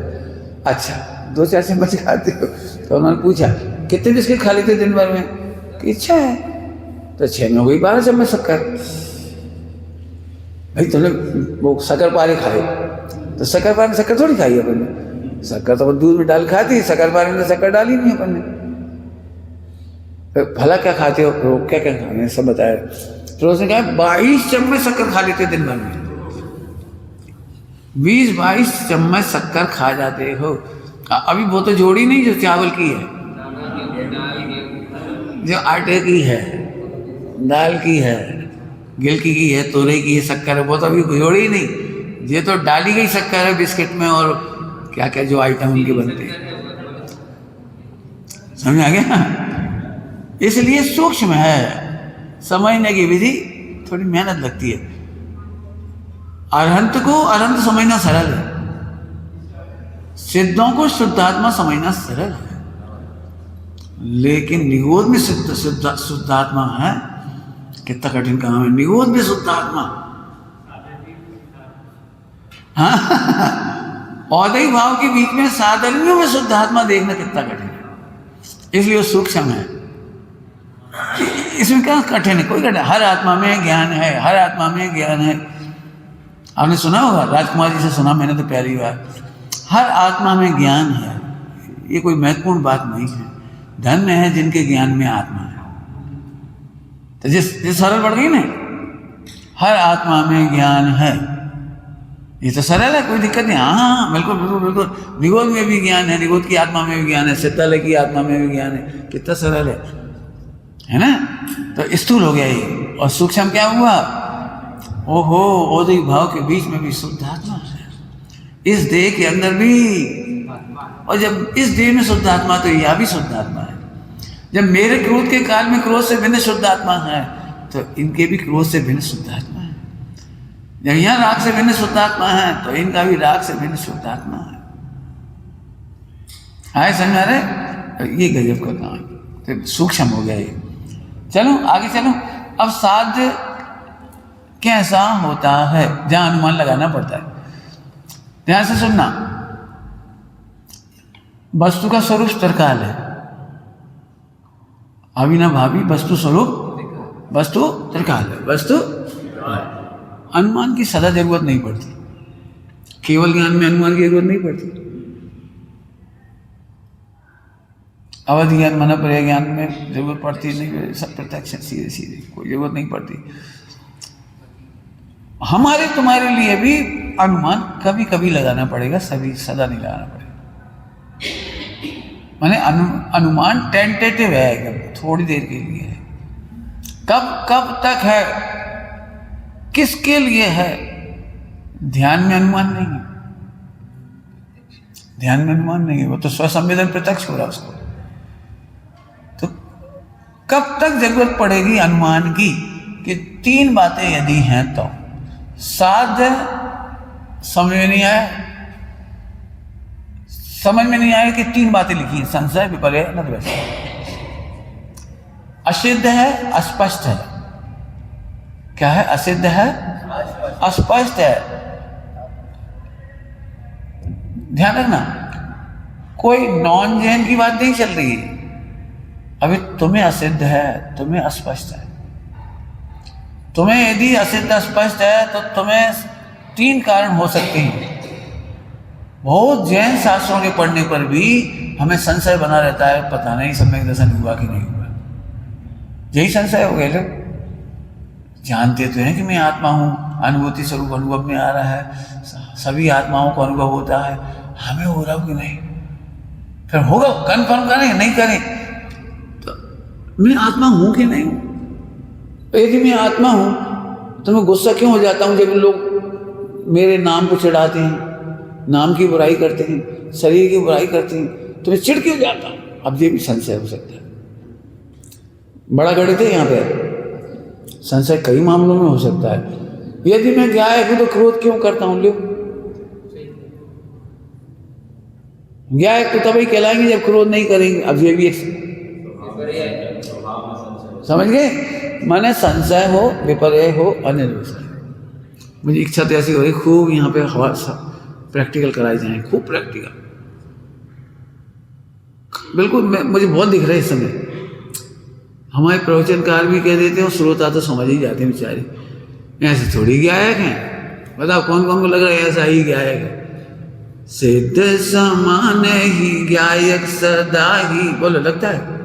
अच्छा 2-4 चम्मच खाते हो? तो उन्होंने पूछा कितने बिस्किट खा लेते दिन भर में? कि 6। तो 6 में हो गई 12 चम्मच शक्कर। भाई तुमने वो शक्कर पारे खाए, तो शक्कर पारे में शक्कर थोड़ी खाई अपन ने, शक्कर तो दूध में डाल खाती है, शक्कर पारे में शक्कर डाली नहीं अपन ने। भला क्या खाते हो? वो क्या क्या खाने सब बताया। तो उसने कहा 22 चम्मच शक्कर खा लेते दिन भर में। 20-22 चम्मच शक्कर खा जाते हो। अभी वो तो जोड़ी नहीं जो चावल की है, जो आटे की है, दाल की है, गिलकी की है, तोरे की है शक्कर है, वो तो अभी जोड़ी नहीं। ये तो डाली गई शक्कर है बिस्किट में, और क्या क्या जो आइटम उनके बनते हैं। समझ आ गया? इसलिए सूक्ष्म है, समझने की विधि थोड़ी मेहनत लगती है। अरहंत को अरहंत समझना सरल है, सिद्धों को शुद्धात्मा समझना सरल है, लेकिन निगोद में शुद्धात्मा है कितना कठिन काम है। निगोद में शुद्धात्मा, हाँ, औदई भाव के बीच में साधर्मियों में शुद्धात्मा देखना कितना कठिन है, इसलिए वो सूक्ष्म है। इसमें क्या कठिन है? कोई कठिन, हर आत्मा में ज्ञान है, हर आत्मा में ज्ञान है। आपने सुना होगा, राजकुमार जी से सुना मैंने तो पहली बार, हर आत्मा में ज्ञान है। ये कोई महत्वपूर्ण बात नहीं है। धन्य है जिनके ज्ञान में आत्मा है। तो जिस सरल बढ़ गई ना, हर आत्मा में ज्ञान है, ये तो सरल है, कोई दिक्कत नहीं। हाँ बिल्कुल बिल्कुल बिल्कुल, निगोद में भी ज्ञान है, निगोद की आत्मा में भी ज्ञान है, सिद्धालय की आत्मा में भी ज्ञान है, कितना सरल है ना। तो स्थूल हो गया ये, और सूक्ष्म क्या हुआ? ओहो, औदई भाव के बीच में भी शुद्धात्मा है, इस देह के अंदर भी, और जब इस देह में शुद्धात्मा तो यह भी शुद्धात्मा है। जब मेरे क्रोध के काल में क्रोध से भिन्न शुद्धात्मा है, तो इनके भी क्रोध से भिन्न शुद्धात्मा है। जब यहाँ राग से भिन्न शुद्धात्मा है, तो इनका भी राग से भिन्न शुद्धात्मा है। आए समझ रहे? ये गजब का काम, तो सूक्ष्म हो गया ये। चलो आगे चलो। अब साध्य कैसा होता है, जहां अनुमान लगाना पड़ता है। ध्यान से सुनना, वस्तु का स्वरूप त्रिकाल है, अविनाभावी वस्तु स्वरूप, वस्तु त्रिकाल है। वस्तु अनुमान की सदा जरूरत नहीं पड़ती, केवल ज्ञान में अनुमान की जरूरत नहीं पड़ती। अवधि ज्ञान, मन पर्याय ज्ञान में जरूरत पड़ती नहीं, सब प्रत्यक्ष सीधे सीधे, कोई जरूरत नहीं पड़ती। हमारे तुम्हारे लिए भी अनुमान कभी कभी लगाना पड़ेगा, सभी सदा नहीं लगाना पड़ेगा। माने अनुमान टेंटेटिव है, एकदम थोड़ी देर के लिए है। कब कब तक है, किसके लिए है? ध्यान में अनुमान नहीं है, ध्यान में अनुमान नहीं है, वो तो स्वसंवेदन प्रत्यक्ष हो रहा उसको। तो कब तक जरूरत पड़ेगी अनुमान की? कि तीन बातें यदि हैं तो साध्य समझ में नहीं आया, समझ में नहीं आया कि तीन बातें लिखी हैं, संशय, विपर्य, नद्वैष। असिद्ध है, अस्पष्ट है। क्या है? असिद्ध है, अस्पष्ट है। ध्यान रखना, कोई नॉन जैन की बात नहीं चल रही है। अभी तुम्हें असिद्ध है, तुम्हें अस्पष्ट है। तुम्हें यदि असिद्ध अस्पष्ट है तो तुम्हें तीन कारण हो सकते हैं। बहुत जैन शास्त्रों के पढ़ने पर भी हमें संशय बना रहता है, पता नहीं सम्यक दर्शन हुआ कि नहीं हुआ। यही संशय हो गए। लोग जानते तो हैं कि मैं आत्मा हूँ, अनुभूति स्वरूप अनुभव में आ रहा है, सभी आत्माओं को अनुभव होता है, हमें हो रहा हो कि नहीं? फिर होगा, कन्फर्म करें नहीं करें तो मैं आत्मा हूँ कि नहीं हूँ? यदि मैं आत्मा हूँ तो मैं गुस्सा क्यों हो जाता हूँ जब लोग मेरे नाम को चिढ़ाते हैं, नाम की बुराई करते हैं, शरीर की बुराई करते हैं, तो मैं चिढ़ क्यों जाता हूँ? अब ये भी संशय हो सकता है। बड़ा गणित है यहाँ पे, संशय कई मामलों में हो सकता है। यदि मैं गायक हूं तो क्रोध क्यों करता हूं? लो, गायक तो तभी कहलाएंगे जब क्रोध नहीं करेंगे। अब ये भी एक समझ गए, माने संशय हो, विपर्य हो, अनिर्वचनीय। मुझे इच्छा तो ऐसी हो रही, खूब यहाँ पे हवा प्रैक्टिकल कराई जाए, खूब प्रैक्टिकल। बिल्कुल मुझे बहुत दिख रहा है इस समय। हमारे प्रवचनकार भी कह देते हैं, श्रोता तो समझ ही जाते हैं बेचारे। ऐसे थोड़ी गायक हैं, बताओ कौन कौन को लग रहा है ऐसा ही गायक है? सिद्ध समान ही गायक सदा ही, बोलो लगता है।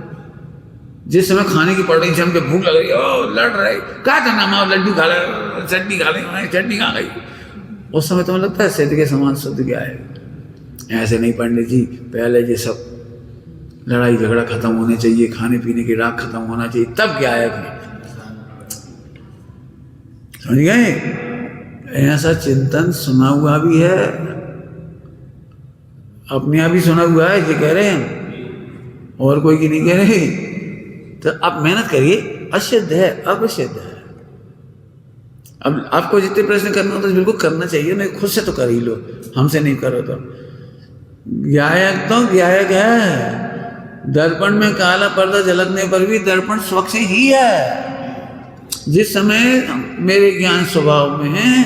जिस समय खाने की पड़ रही थी, हमको भूख लग रही, ओ लड़ रहे, क्या करना माँ, लड्डू खा ले, चटनी खा ले, चटनी खा गई, उस समय तुम्हें लगता है सिद्ध के समान शुद्ध गायक। ऐसे नहीं पंडित जी, पहले ये सब लड़ाई झगड़ा खत्म होने चाहिए, खाने पीने की राग खत्म होना चाहिए, तब क्या आया है। समझ गए? ऐसा चिंतन सुना हुआ भी है, अपने आप ही सुना हुआ है, ये कह रहे हैं और कोई की नहीं कह रहे। तो अब मेहनत करिए, असिद्ध है, अपसिद्ध है। अब आपको जितने प्रश्न करना हो तो बिल्कुल करना चाहिए, नहीं खुद से तो कर ही लो, हमसे नहीं करो तो। गायक तो गायक है, दर्पण में काला पर्दा झलकने पर भी दर्पण स्वच्छ ही है। जिस समय मेरे ज्ञान स्वभाव में है,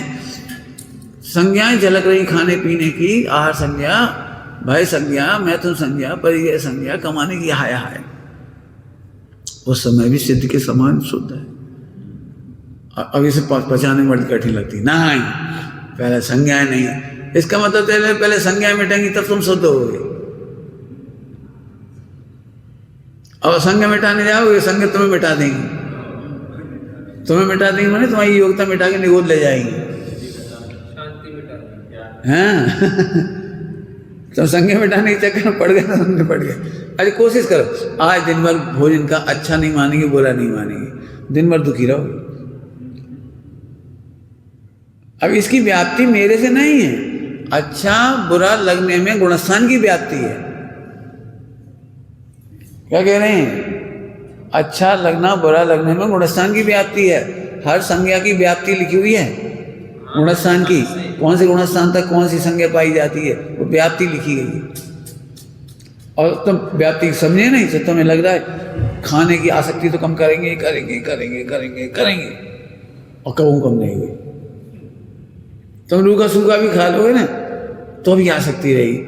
संज्ञाएं झलक रही खाने पीने की, आहार संज्ञा, भय संज्ञा, मैथुन संज्ञा, परिचय संज्ञा, कमाने की हाय हाय, उस समय भी सिद्ध के समान शुद्ध है। अब इसे पहचानने में बड़ी कठिन लगती, नहीं पहले संज्ञाएं नहीं है, इसका मतलब पहले संज्ञाएं मिटेंगी तब तुम शुद्ध होगे। अब संज्ञा मिटाने जाओगे, संज्ञा तुम्हें मिटा देंगी, तुम्हें मिटा देंगी माने तुम्हारी योग्यता मिटा के निगोद ले जाएंगी, शांति मिटा हैं। तो संज्ञा मिटाने के चक्कर में पड़ गए तो हमने पड़ गए। अरे कोशिश करो, आज दिन भर भोजन का अच्छा नहीं मानेंगे, बुरा नहीं मानेंगे, दिन भर दुखी रहो। अब इसकी व्याप्ति मेरे से नहीं है, अच्छा बुरा लगने में गुणस्थान की व्याप्ति है। क्या कह रहे हैं? अच्छा लगना बुरा लगने में गुणस्थान की व्याप्ति है। हर संज्ञा की व्याप्ति लिखी हुई है गुणस्थान की, कौन से गुणस्थान तक कौन सी संज्ञा पाई जाती है, वो व्याप्ति लिखी गई है। और तुम व्याप्ति समझे नहीं तो तुम्हें लग रहा है खाने की आसक्ति तो कम करेंगे करेंगे करेंगे करेंगे करेंगे, और कबू कम नहीं हुई। तुम रूखा सूखा भी खा लोगे ना तो भी आसक्ति रहेगी।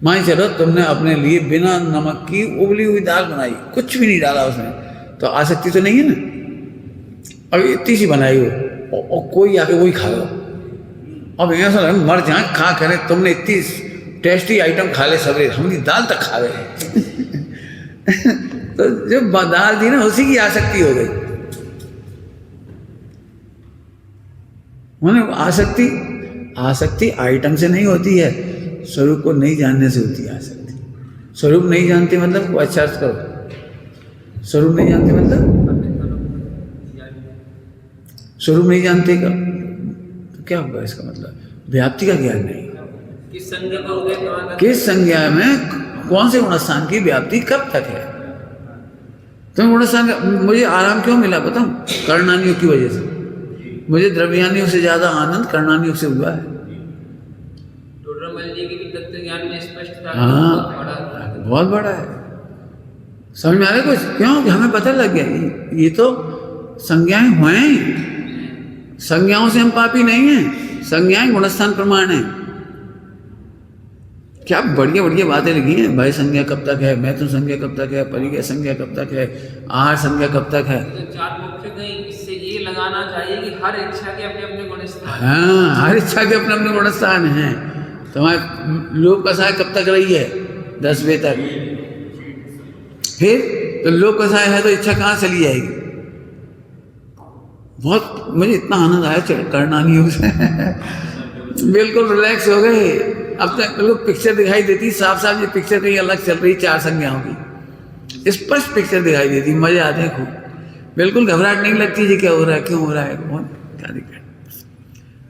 मान चलो तुमने अपने लिए बिना नमक की उबली हुई दाल बनाई, कुछ भी नहीं डाला उसमें, तो आसक्ति तो नहीं है ना। अब इतनी सी बनाई हो और कोई आके वही खा लो, अब ऐसा लगे मर जाए खा करे, तुमने इतनी टेस्टी आइटम खा ले सवेरे, हमने दाल तक खा गए। तो जो दाल थी ना उसी की आसक्ति हो गई। आसक्ति आसक्ति आइटम से नहीं होती है, स्वरूप को नहीं जानने से होती है आसक्ति। स्वरूप नहीं जानते मतलब को अच्छा अर्थ करो, स्वरूप नहीं जानते मतलब स्वरूप नहीं जानते का तो क्या होगा? इसका मतलब व्याप्ति का ज्ञान नहीं। किस संज्ञा में कौन से गुणस्थान की व्याप्ति कब तक है? तो गुणस्थान मुझे आराम क्यों मिला बताऊं? कर्णानियों की वजह से। मुझे द्रव्यानियों से ज्यादा आनंद कर्णानियों से हुआ है। हाँ बहुत बड़ा है, समझ में आ रहा है कुछ? क्यों? हमें पता लग गया ये तो संज्ञाएं हुए, संज्ञाओं से हम पापी नहीं हैं, संज्ञाएं गुणस्थान प्रमाण है। क्या बढ़िया बढ़िया बातें लिखी हैं, भय संज्ञा कब तक है, मैथुन संज्ञा कब तक है, परिचय संज्ञा कब तक है, आहार संज्ञा कब तक है। चार मुख्य कहीं इससे ये लगाना चाहिए कि हर इच्छा के अपने अपने गुणस्थान। हाँ हर इच्छा के अपने अपने गुणस्थान हैं। तुम्हारे लोक कसाय कब तक रही है? 10 बजे तक। फिर तो लोक कसाय है तो इच्छा कहाँ चली जाएगी? बहुत मुझे इतना आनंद आया कर्णानियों से। बिल्कुल रिलैक्स हो गए। अब तक बिल्कुल पिक्चर दिखाई देती साफ साफ, ये पिक्चर कहीं अलग चल रही, 4 संज्ञाओं की स्पष्ट पिक्चर दिखाई देती, मजे आते हैं खूब। बिल्कुल घबराहट नहीं लगती जी क्या हो रहा है, क्यों हो रहा है, कौन क्या दिक्कत।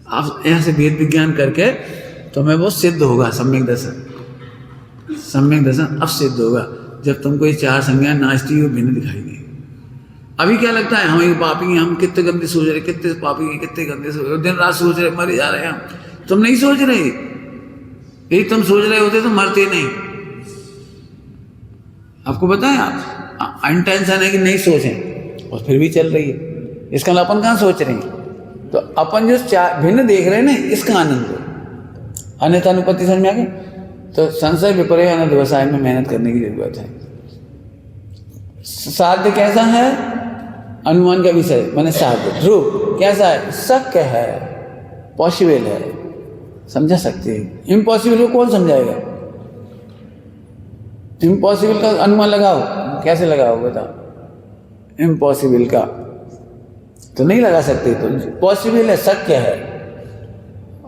आप यहाँ से वेद विज्ञान करके तुम्हें वो सिद्ध होगा, सम्यक दर्शन। सम्यक दर्शन अब सिद्ध होगा जब तुमको ये 4 संज्ञाएं नाचती हुई भिन्न दिखाई देगी। अभी क्या लगता है हमें पापी हैं, हम कितने गंदे सोच रहे, कितने पापी हैं, कितने गंदे सोच रहे, दिन रात सोच रहे, मरे जा रहे हैं हम। तुम नहीं सोच रहे, यही तुम सोच रहे होते तो मरते नहीं। आपको पता है आप इंटेंशन है कि नहीं सोचें और फिर भी चल रही है। इसका मतलब अपन कहाँ सोच रहे हैं? तो अपन जो भिन्न देख रहे हैं ना, इसका आनंद लो। अन्यथा अनुपत्ति समझ में आ गई? तो संशय विपर्य अनंत व्यवसाय में मेहनत करने की जरूरत है। साध्य कैसा है? अनुमान का विषय माने साध्य। ध्रुव कैसा है? शक्य है, पॉसिबल है, समझा सकते हैं। इम्पॉसिबल को कौन समझाएगा? इम्पॉसिबल का अनुमान लगाओ, कैसे लगाओ बताओ? इम्पॉसिबल का तो नहीं लगा सकते। तो पॉसिबल है, शक्य है,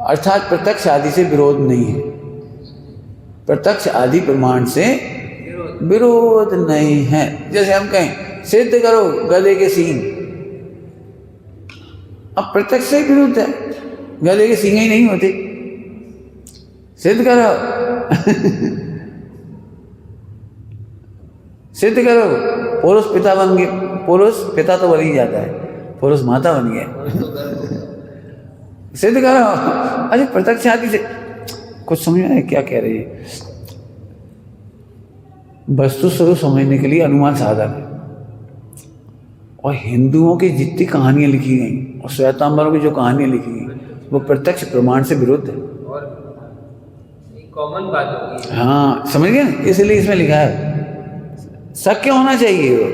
अर्थात प्रत्यक्ष आदि से विरोध नहीं है। प्रत्यक्ष आदि प्रमाण से विरोध नहीं है। जैसे हम कहें सिद्ध करो गधे के सींग, अब प्रत्यक्ष से विरुद्ध है, गधे के सींग ही नहीं होते। सिद्ध करो सिद्ध करो, पुरुष पिता बन गए, पुरुष पिता तो बन ही जाता है, पुरुष माता बन गए। तो गर्व सिद्ध करो। अरे प्रत्यक्ष आदि से कुछ समझ में आया क्या कह रही है? वस्तु स्वरूप समझने के लिए अनुमान साधन है। और हिंदुओं की जितनी कहानियां लिखी गई और श्वेतांबरों की जो कहानियां लिखी गई वो प्रत्यक्ष प्रमाण से विरुद्ध है। और एक कॉमन बात होगी। हाँ समझ गए ना, इसलिए इसमें लिखा है शक्य होना चाहिए। वो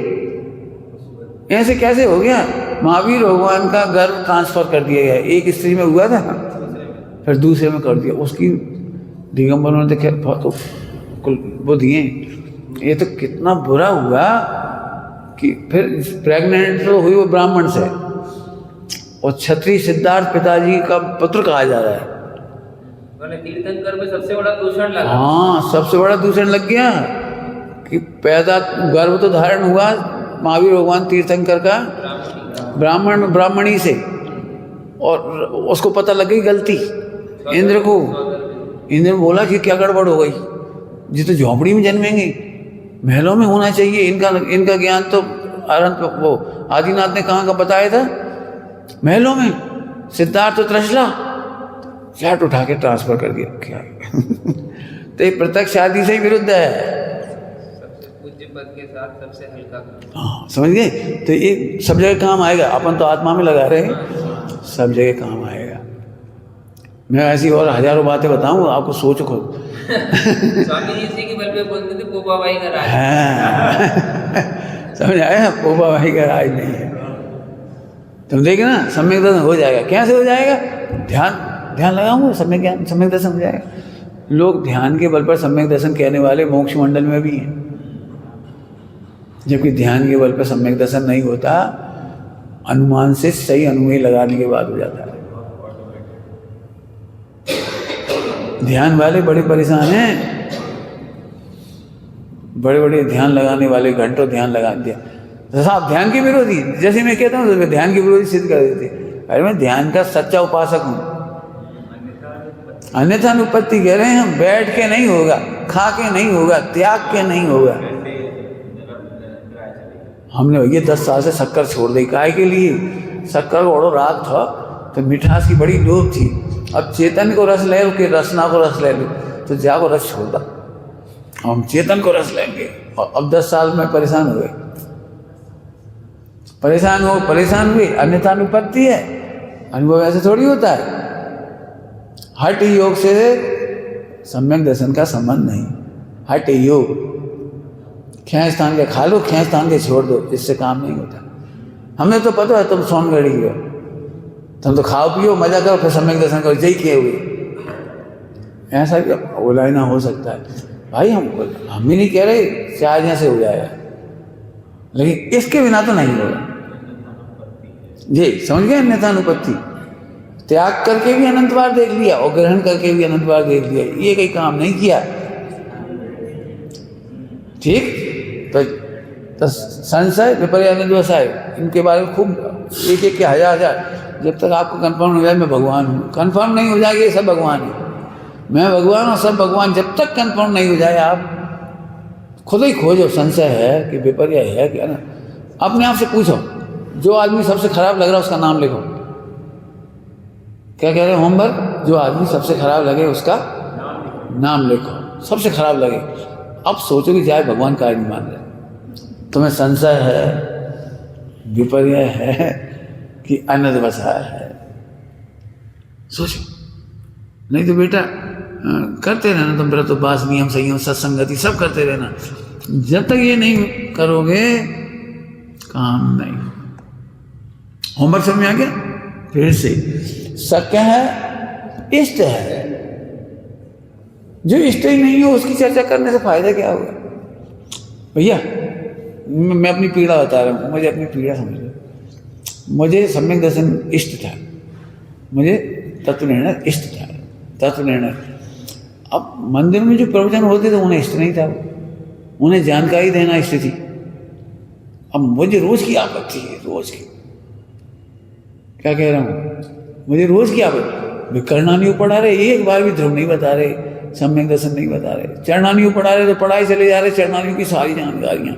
ऐसे कैसे हो गया? महावीर भगवान का गर्भ ट्रांसफर कर दिया गया, एक स्त्री में हुआ था फिर दूसरे में कर दिया। उसकी दिगंबरों ने देखा बहुत वो दिए। ये तो कितना बुरा हुआ कि फिर प्रेग्नेंट तो हुई वो ब्राह्मण से, और क्षत्रिय सिद्धार्थ पिताजी का पुत्र कहा जा रहा है। तीर्थंकर में सबसे बड़ा दूषण लगा। हाँ सबसे बड़ा दूषण लग गया कि पैदा गर्भ तो धारण हुआ महावीर भगवान तीर्थंकर का ब्राह्मणी से, और उसको पता लग गई गलती इंद्र को। इंद्र ने बोला कि क्या गड़बड़ हो गई, ये तो झोंपड़ी में जन्मेंगे, महलों में होना चाहिए। इनका ज्ञान तो अनंत वो आदिनाथ ने कहाँ का बताया था, महलों में। सिद्धार्थ तो त्रसला फ्लैट उठा के ट्रांसफर कर दिया क्या। तो ये प्रत्यक्ष आदि से ही विरुद्ध है। सबसे पूज्य पद के साथ सबसे हल्का। हाँ समझ गए? तो ये सब जगह काम आएगा। अपन तो आत्मा में लगा रहे हैं, सब जगह काम आएगा। मैं ऐसी और हजारों बातें बताऊँ, आपको सोचो खुद। स्वामी जी इसी के बल पे बोलते थे पोपा भाई का राज। हाँ समझ आया? पोपा भाई का राज नहीं है। तुम देखे ना, सम्यक दर्शन हो जाएगा। कैसे हो जाएगा? ध्यान लगाऊंगा, सम्यक दर्शन हो जाएगा। लोग ध्यान के बल पर सम्यक दर्शन कहने वाले मोक्ष मंडल में भी हैं, जबकि ध्यान के बल पर सम्यक दर्शन नहीं होता, अनुमान से सही अनुमेय लगाने के बाद हो जाता है। ध्यान वाले बड़े परेशान हैं, बड़े बड़े ध्यान लगाने वाले घंटों ध्यान लगा दिया। तो साहब ध्यान के विरोधी, जैसे मैं कहता हूँ तो ध्यान के विरोधी सिद्ध कर देते। अरे मैं ध्यान का सच्चा उपासक हूँ। अन्यथा अनुपत्ति कह रहे हैं हम, बैठ के नहीं होगा, खा के नहीं होगा, त्याग के नहीं होगा। हमने भैया 10 साल से शक्कर छोड़ दी। काहे के लिए? शक्कर का बड़ो राग था तो मिठास की बड़ी लोभ थी। अब चेतन को रस ले के रसना को रस ले लो तो जागो रस छोड़ दा। हम चेतन को रस लेंगे। और अब 10 साल में परेशान हुए, परेशान हुए। अन्यथा अनुपत्ति है, अनुभव ऐसे थोड़ी होता है। हठ योग से सम्यक दर्शन का संबंध नहीं। हठ योग, खैं स्थान के खा लो, खैं स्थान के छोड़ दो, इससे काम नहीं होता। हमें तो पता है तुम सोनगढ़ी हो, तुम तो खाओ पियो मजा करो, फिर सम्यक दर्शन करो, जय किए हुए। ऐसा भी बोला ना हो सकता है भाई। हम भी नहीं कह रहे चार यहाँ से हो जाएगा, लेकिन इसके बिना तो नहीं होगा। जी समझ गए? अन्यथा अनुपत्ति, त्याग करके भी अनंत बार देख लिया और ग्रहण करके भी अनंत बार देख लिया, ये कहीं काम नहीं किया। ठीक? तो संशय विपर्य निद्वसाय, इनके बारे में खूब एक के हजार जब तक आपको कंफर्म हो जाए मैं भगवान हूँ। कंफर्म नहीं हो जाएगा ये सब भगवान है, मैं भगवान और सब भगवान। जब तक कंफर्म नहीं हो जाए आप खुद ही खोजो, संशय है कि विपर्य है क्या ना। अपने आप से पूछो, जो आदमी सबसे खराब लग रहा है उसका नाम लिखो। क्या कह रहे हैं होमवर्क? जो आदमी सबसे खराब लगे उसका नाम लिखो, सबसे खराब लगे। अब सोचो कि जाए भगवान का नहीं मान रहे, तुम्हें संशय है, विपर्य है कि अनद्वसाय है, सोचो। नहीं तो बेटा करते रहना तुम व्रत उपवास नियम संयम सत्संगति सब करते रहना। जब तक ये नहीं करोगे काम नहीं। होमवर्क समझ में आ गया? फिर से शक्य है, इष्ट है। जो इष्ट ही नहीं हो उसकी चर्चा करने से फायदा क्या होगा? भैया मैं अपनी पीड़ा बता रहा हूँ, मुझे अपनी पीड़ा समझ लो। मुझे सम्यक दर्शन इष्ट था, मुझे तत्व निर्णय इष्ट था, तत्व निर्णय। अब मंदिर में जो प्रवचन होते थे उन्हें इष्ट नहीं था, उन्हें जानकारी देना इष्ट थी। अब मुझे रोज की आपत्ति है, रोज की। क्या कह रहा हूँ? मुझे रोज की आपत्ति। करना नहीं पढ़ा रहे, एक बार भी ध्रुव नहीं बता रहे, सम्यक दर्शन नहीं बता रहे, चरणानियों पढ़ा रहे तो पढ़ाई चले जा रहे, चरणानियों की सारी जानकारियाँ।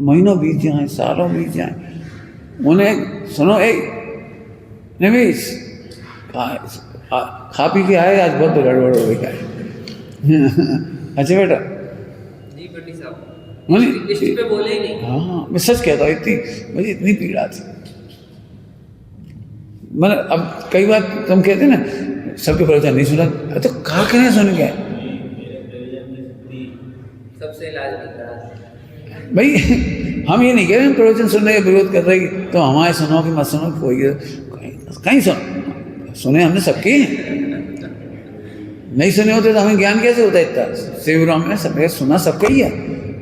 महीनों बीत जाए, सालों बीत जाए, उन्हें सुनो, नहीं भाई खा पी के आए, आज बहुत गड़बड़ हो गई है। अच्छा बेटा, जी पंडित साहब, नहीं इस पे बोले ही नहीं। हाँ, मैं सच कहता हूँ, मुझे इतनी पीड़ा थी। मैंने अब कई बार तुम कहते ना सबके प्रवचन नहीं सुना, तो कहा करें सुन के सबसे इलाज नहीं करा भाई। हम ये नहीं कह रहे हैं प्रवचन सुनने का विरोध कर रहे कि तो हमारे सुनो कि मत सुनो, कोई कहीं सुने हमने सबके, नहीं सुने होते तो हमें ज्ञान कैसे होता इतना। शिविरों में सब सुना सबका ही है,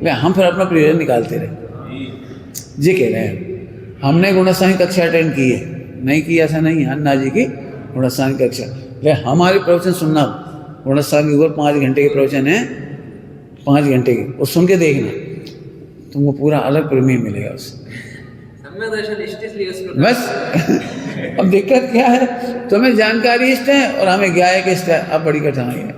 ले हम फिर अपना प्रयोजन निकालते रहे। ये कह रहे हैं हमने गुणस्थानी कक्षा अटेंड की है, नहीं की ऐसा नहीं है। अन्ना जी की गुणस्थानी कक्षा, ले हमारे प्रवचन सुनना, गुणस्थान के ऊपर 5 घंटे के प्रवचन है, 5 घंटे के, वो सुन के देखना, तुमको पूरा अलग प्रेमी मिलेगा उससे। बस अब दिक्कत क्या है, तुम्हें जानकारी इष्ट है और हमें ज्ञायक इष्ट है, अब बड़ी कठिनाई है।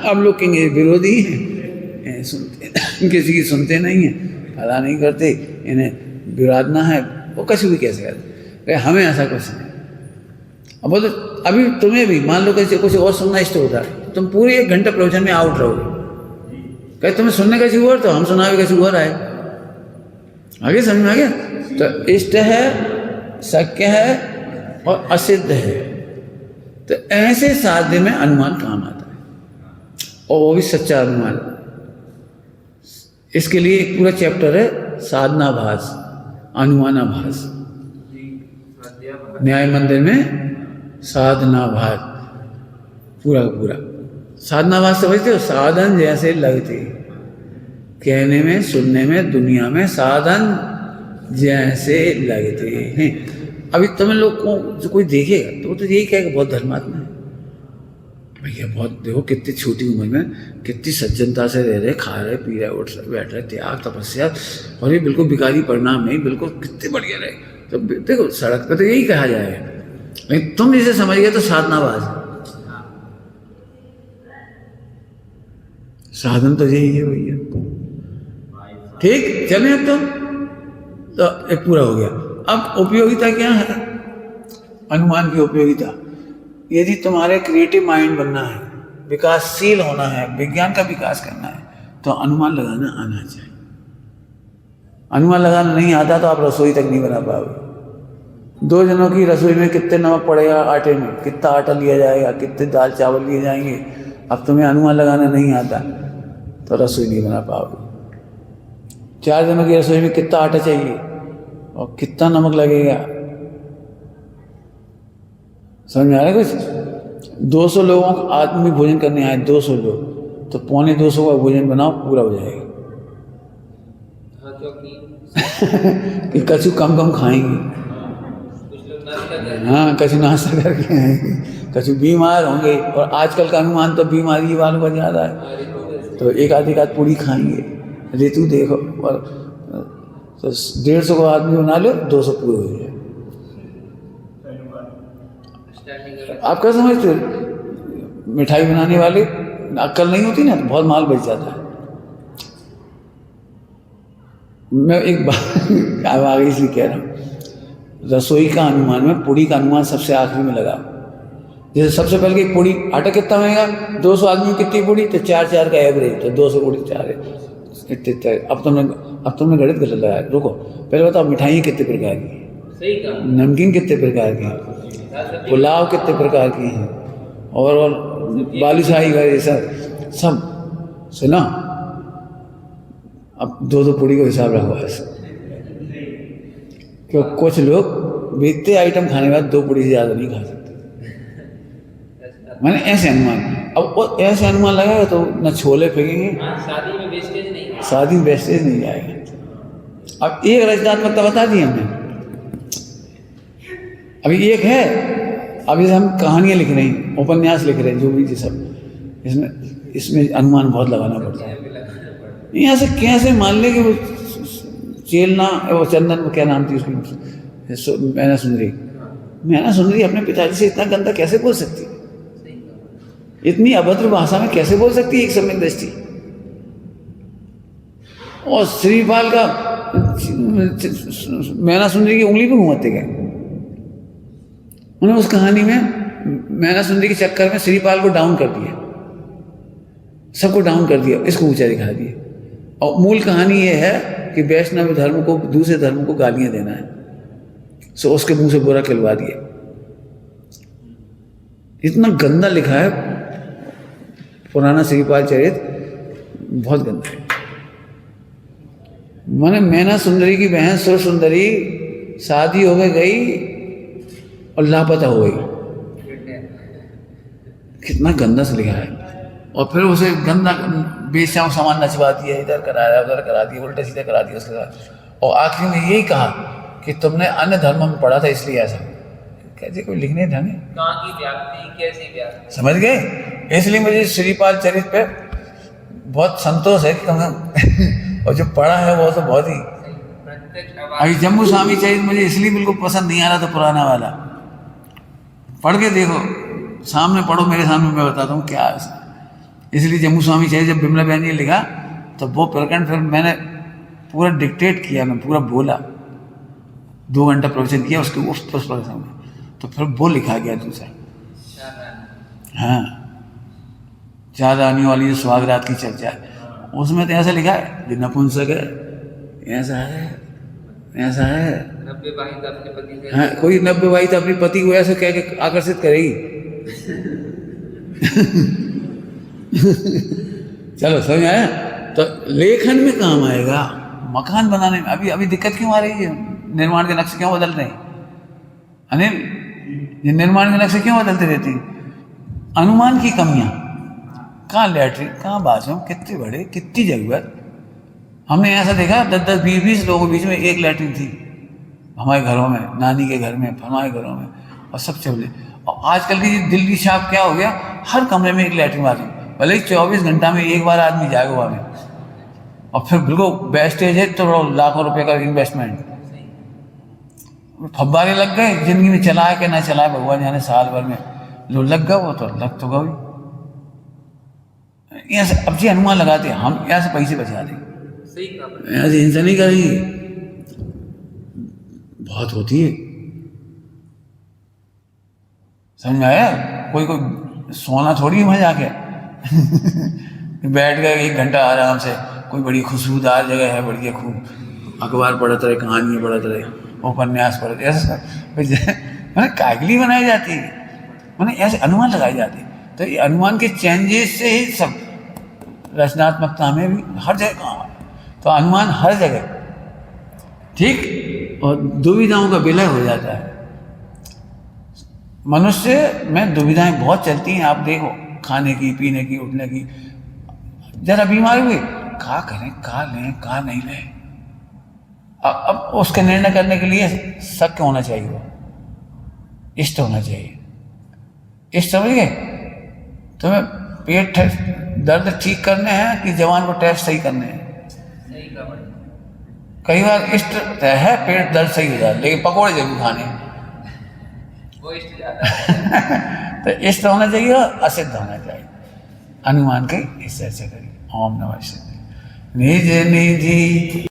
अब लोग कहेंगे विरोधी हैं, सुनते किसी की सुनते नहीं है, फला नहीं करते, इन्हें विराधना है, वो कुछ भी कैसे करते। हमें ऐसा कुछ नहीं। अब बोलो अभी तुम्हें भी मान लो कैसे कुछ और सुनना इष्ट होता है, तुम पूरे 1 घंटा प्रवचन में आउट रहोगे, कहे तुम्हें सुनने कैसी हुआ तो हम सुना भी कैसी हुआ आए, आगे समझ में आ गया। तो इष्ट है, शक्य है और असिद्ध है, तो ऐसे साध्य में अनुमान काम आता है, और वो भी सच्चा अनुमान। इसके लिए एक पूरा चैप्टर है साधनाभास, अनुमानाभास, न्याय मंदिर में साधनाभास पूरा का पूरा। साधनाभास समझते हो, साधन जैसे लगते, कहने में सुनने में दुनिया में साधन जैसे लगते हैं। अभी तुम लोग को जो कोई देखेगा तो वो तो यही कहेगा बहुत धर्मात्मा है भैया, बहुत देखो कितनी छोटी उम्र में कितनी सज्जनता से रह रहे, खा रहे, पी रहे, उठ रहे, बैठ रहे, त्याग तपस्या, और ये बिल्कुल भिखारी परिणाम नहीं, बिल्कुल कितने बढ़िया रहे। तो देखो सड़क पे तो यही कहा जाएगा, लेकिन तुम इसे समझ गए तो साधनाबाज। साधन तो यही है भैया। ठीक, चलें अब तो एक पूरा हो गया। अब उपयोगिता क्या है, अनुमान की उपयोगिता। यदि तुम्हारे क्रिएटिव माइंड बनना है, विकासशील होना है, विज्ञान का विकास करना है, तो अनुमान लगाना आना चाहिए। अनुमान लगाना नहीं आता तो आप रसोई तक नहीं बना पाओगे। 2 जनों की रसोई में कितने नमक पड़ेगा आटे में, कितना आटा लिया जाएगा, कितने दाल चावल लिए जाएंगे, अब तुम्हें अनुमान लगाना नहीं आता तो रसोई नहीं बना पाओगे। 4 जनों की रसोई में कितना आटा चाहिए और कितना नमक लगेगा, समझ में आ रहा है कुछ। 200 लोगों को आदमी भोजन करने आए, 200 लोग, तो 250 का भोजन बनाओ, पूरा हो जाएगा। कि कछु कम कम खाएंगे, हाँ कछु नाश्ता करके आएंगे, कछु बीमार होंगे, और आजकल का अनुमान तो बीमारी वालों का ज़्यादा है, तो एक आध पूरी खाएंगे। ऋतु देखो, और तो 150 को आदमी बना लो, 200 पूरे हो जाए। आप क्या समझते हो, मिठाई बनाने वाले अक्ल नहीं होती ना, तो बहुत माल बच जाता है। मैं एक बात आगे इसलिए कह रहा हूँ, रसोई का अनुमान में पूड़ी का अनुमान सबसे आखिरी में लगा। जैसे सबसे पहले की पूड़ी आटा कितना बनेगा, 200 आदमी कितनी पूड़ी, तो 4 का एवरेज, तो 200 पूड़ी 4 है। अब तुमने गणित गलत लगाया। रुको, पहले बताओ मिठाइयाँ कितने प्रकार की हैं, सही कहा, नमकीन कितने प्रकार के हैं, पुलाव कितने प्रकार के हैं, और बालूशाही का ये सब सुना। अब 2 पूड़ी का हिसाब रखो ऐसा, क्यों कुछ लोग बीतते आइटम खाने के बाद 2 पूड़ी से ज़्यादा नहीं खा सकते। मैंने ऐसे अनुमान, अब वो ऐसे अनुमान लगाएगा तो न छोले फेंकेंगे, शादी में वेस्टेज नहीं, शादी में वेस्टेज नहीं जाएगा। अब एक रचनात्मकता बता दी हमने, अभी एक है, अभी हम कहानियाँ लिख रहे हैं, उपन्यास लिख रहे हैं, जो भी सब, इसमें अनुमान बहुत लगाना पड़ता है। यहाँ से कैसे मान ले कि वो चेलना, वो चंदन, वो क्या नाम थी उसकी, मैना सुंदरी अपने पिताजी से इतना गंदा कैसे बोल सकती, इतनी अभद्र भाषा में कैसे बोल सकती है एक समय दृष्टि। और श्रीपाल का मैना सुंदरी की उंगली पे घूमते गए। उन्होंने उस कहानी में मैना सुंदरी के चक्कर में श्रीपाल को डाउन कर दिया, सबको डाउन कर दिया, इसको ऊंचा दिखा दिया। और मूल कहानी ये है कि वैष्णव धर्म को, दूसरे धर्म को गालियां देना है, सो उसके मुंह से बुरा खिलवा दिया। इतना गंदा लिखा है पुराना श्रीपाल चरित, बहुत गंदा है। मैंने मैना सुंदरी की बहन सुर सुंदरी शादी हो गई और लापता हो गई। कितना गंदा से लिखा है। और फिर उसे गंदा बेचाऊ सामान नचवा दिया, इधर करा दिया, उधर करा दिया, उल्टा सीधा करा दिया उसके साथ। और आखिर में यही कहा कि तुमने अन्य धर्म में पढ़ा था इसलिए ऐसा। कैसे कोई लिखने ढंग है? कहाँ की व्याप्ति, कैसी व्याप्ति, समझ गए? इसलिए मुझे श्रीपाल चरित पे बहुत संतोष है कि तुमने और जो पढ़ा है वो तो बहुत ही। अभी जम्मू स्वामी चरित मुझे इसलिए बिल्कुल पसंद नहीं आ रहा था, पुराना वाला। पढ़ के देखो, सामने पढ़ो, मेरे सामने, मैं बताता हूँ क्या है। इसलिए जम्मू स्वामी चरित जब बिमला बहन ने लिखा तो वो प्रकरण फिर मैंने पूरा डिक्टेट किया, मैं पूरा बोला, 2 घंटा प्रवचन किया उसके उस प्रवचन में, तो फिर वो लिखा गया दूसरा। हाँ, चार आने वाली जो सुहागरात की चर्चा है, उसमें तो ऐसा लिखा है कि नपुंसक है, ऐसा है, ऐसा है। 90 वाहित अपने पति से, हाँ, कोई 90 वाहित अपने पति को ऐसे कह के आकर्षित करेगी। चलो समझ आया? तो लेखन में काम आएगा, मकान बनाने में। अभी दिक्कत क्यों आ रही है? निर्माण के नक्शे क्यों बदल रहे हैं? अनिल, ये निर्माण के नक्शे क्यों बदलते रहते हैं? अनुमान की कमियां। कहाँ लैट्रिन, कहाँ बाथरूम, कितने बड़े, कितनी जरूरत। हमने ऐसा देखा 10-10, 20-20 लोगों के बीच में एक लैट्रिन थी हमारे घरों में, नानी के घर में, हमारे घरों में, और सब चले। और आजकल की दिल्ली छाप क्या हो गया, हर कमरे में एक लैट्रिन बाथरूम, भले ही 24 घंटा में एक बार आदमी जाएगा वहाँ में। और फिर बिल्कुल वेस्टेज है, तो लाखों रुपए का इन्वेस्टमेंट, फब्बारे लग गए। जिंदगी में चलाए कि ना चलाए भगवान जाने, साल भर में जो लग गया वो तो लग तो गई। ऐसे अब जी अनुमान लगाते हैं हम, ऐसे पैसे बचा दें, ऐसे हिंसा नहीं करेगी, बहुत होती है। समझ में आया? कोई सोना थोड़ी है वहाँ जाके बैठ गए 1 घंटा आराम से, कोई बड़ी खुशबूदार जगह है, बढ़िया, खूब अखबार पढ़ते रहे, कहानियाँ पढ़ते रहे, उपन्यास पढ़ते, ऐसा मैंने कागली बनाई जाती है, मैंने ऐसे अनुमान लगाए जाते हैं। तो ये अनुमान के चेंजेस से ही सब रचनात्मकता में भी हर जगह काम है। तो अनुमान हर जगह, ठीक, और दुविधाओं का विलय हो जाता है। मनुष्य में दुविधाएं बहुत चलती हैं, आप देखो, खाने की, पीने की, उठने की। जरा बीमार हुए, क्या करें, क्या लें, क्या नहीं लें। अब उसके निर्णय करने के लिए शक्य होना चाहिए, वो इष्ट होना चाहिए। इष्ट समझ गए? तुम्हें पेट दर्द ठीक करने हैं कि जवान को टेस्ट सही करने हैं? कई बार इष्ट है पेट दर्द सही हो जाए, लेकिन पकौड़े जरूर खाने हैं, वो इष्ट ज्यादा है। तो इष्ट होना चाहिए और असिद्ध होना चाहिए। अनुमान के इस चर्चा करिए। ओम नमः शिवाय। निज निधि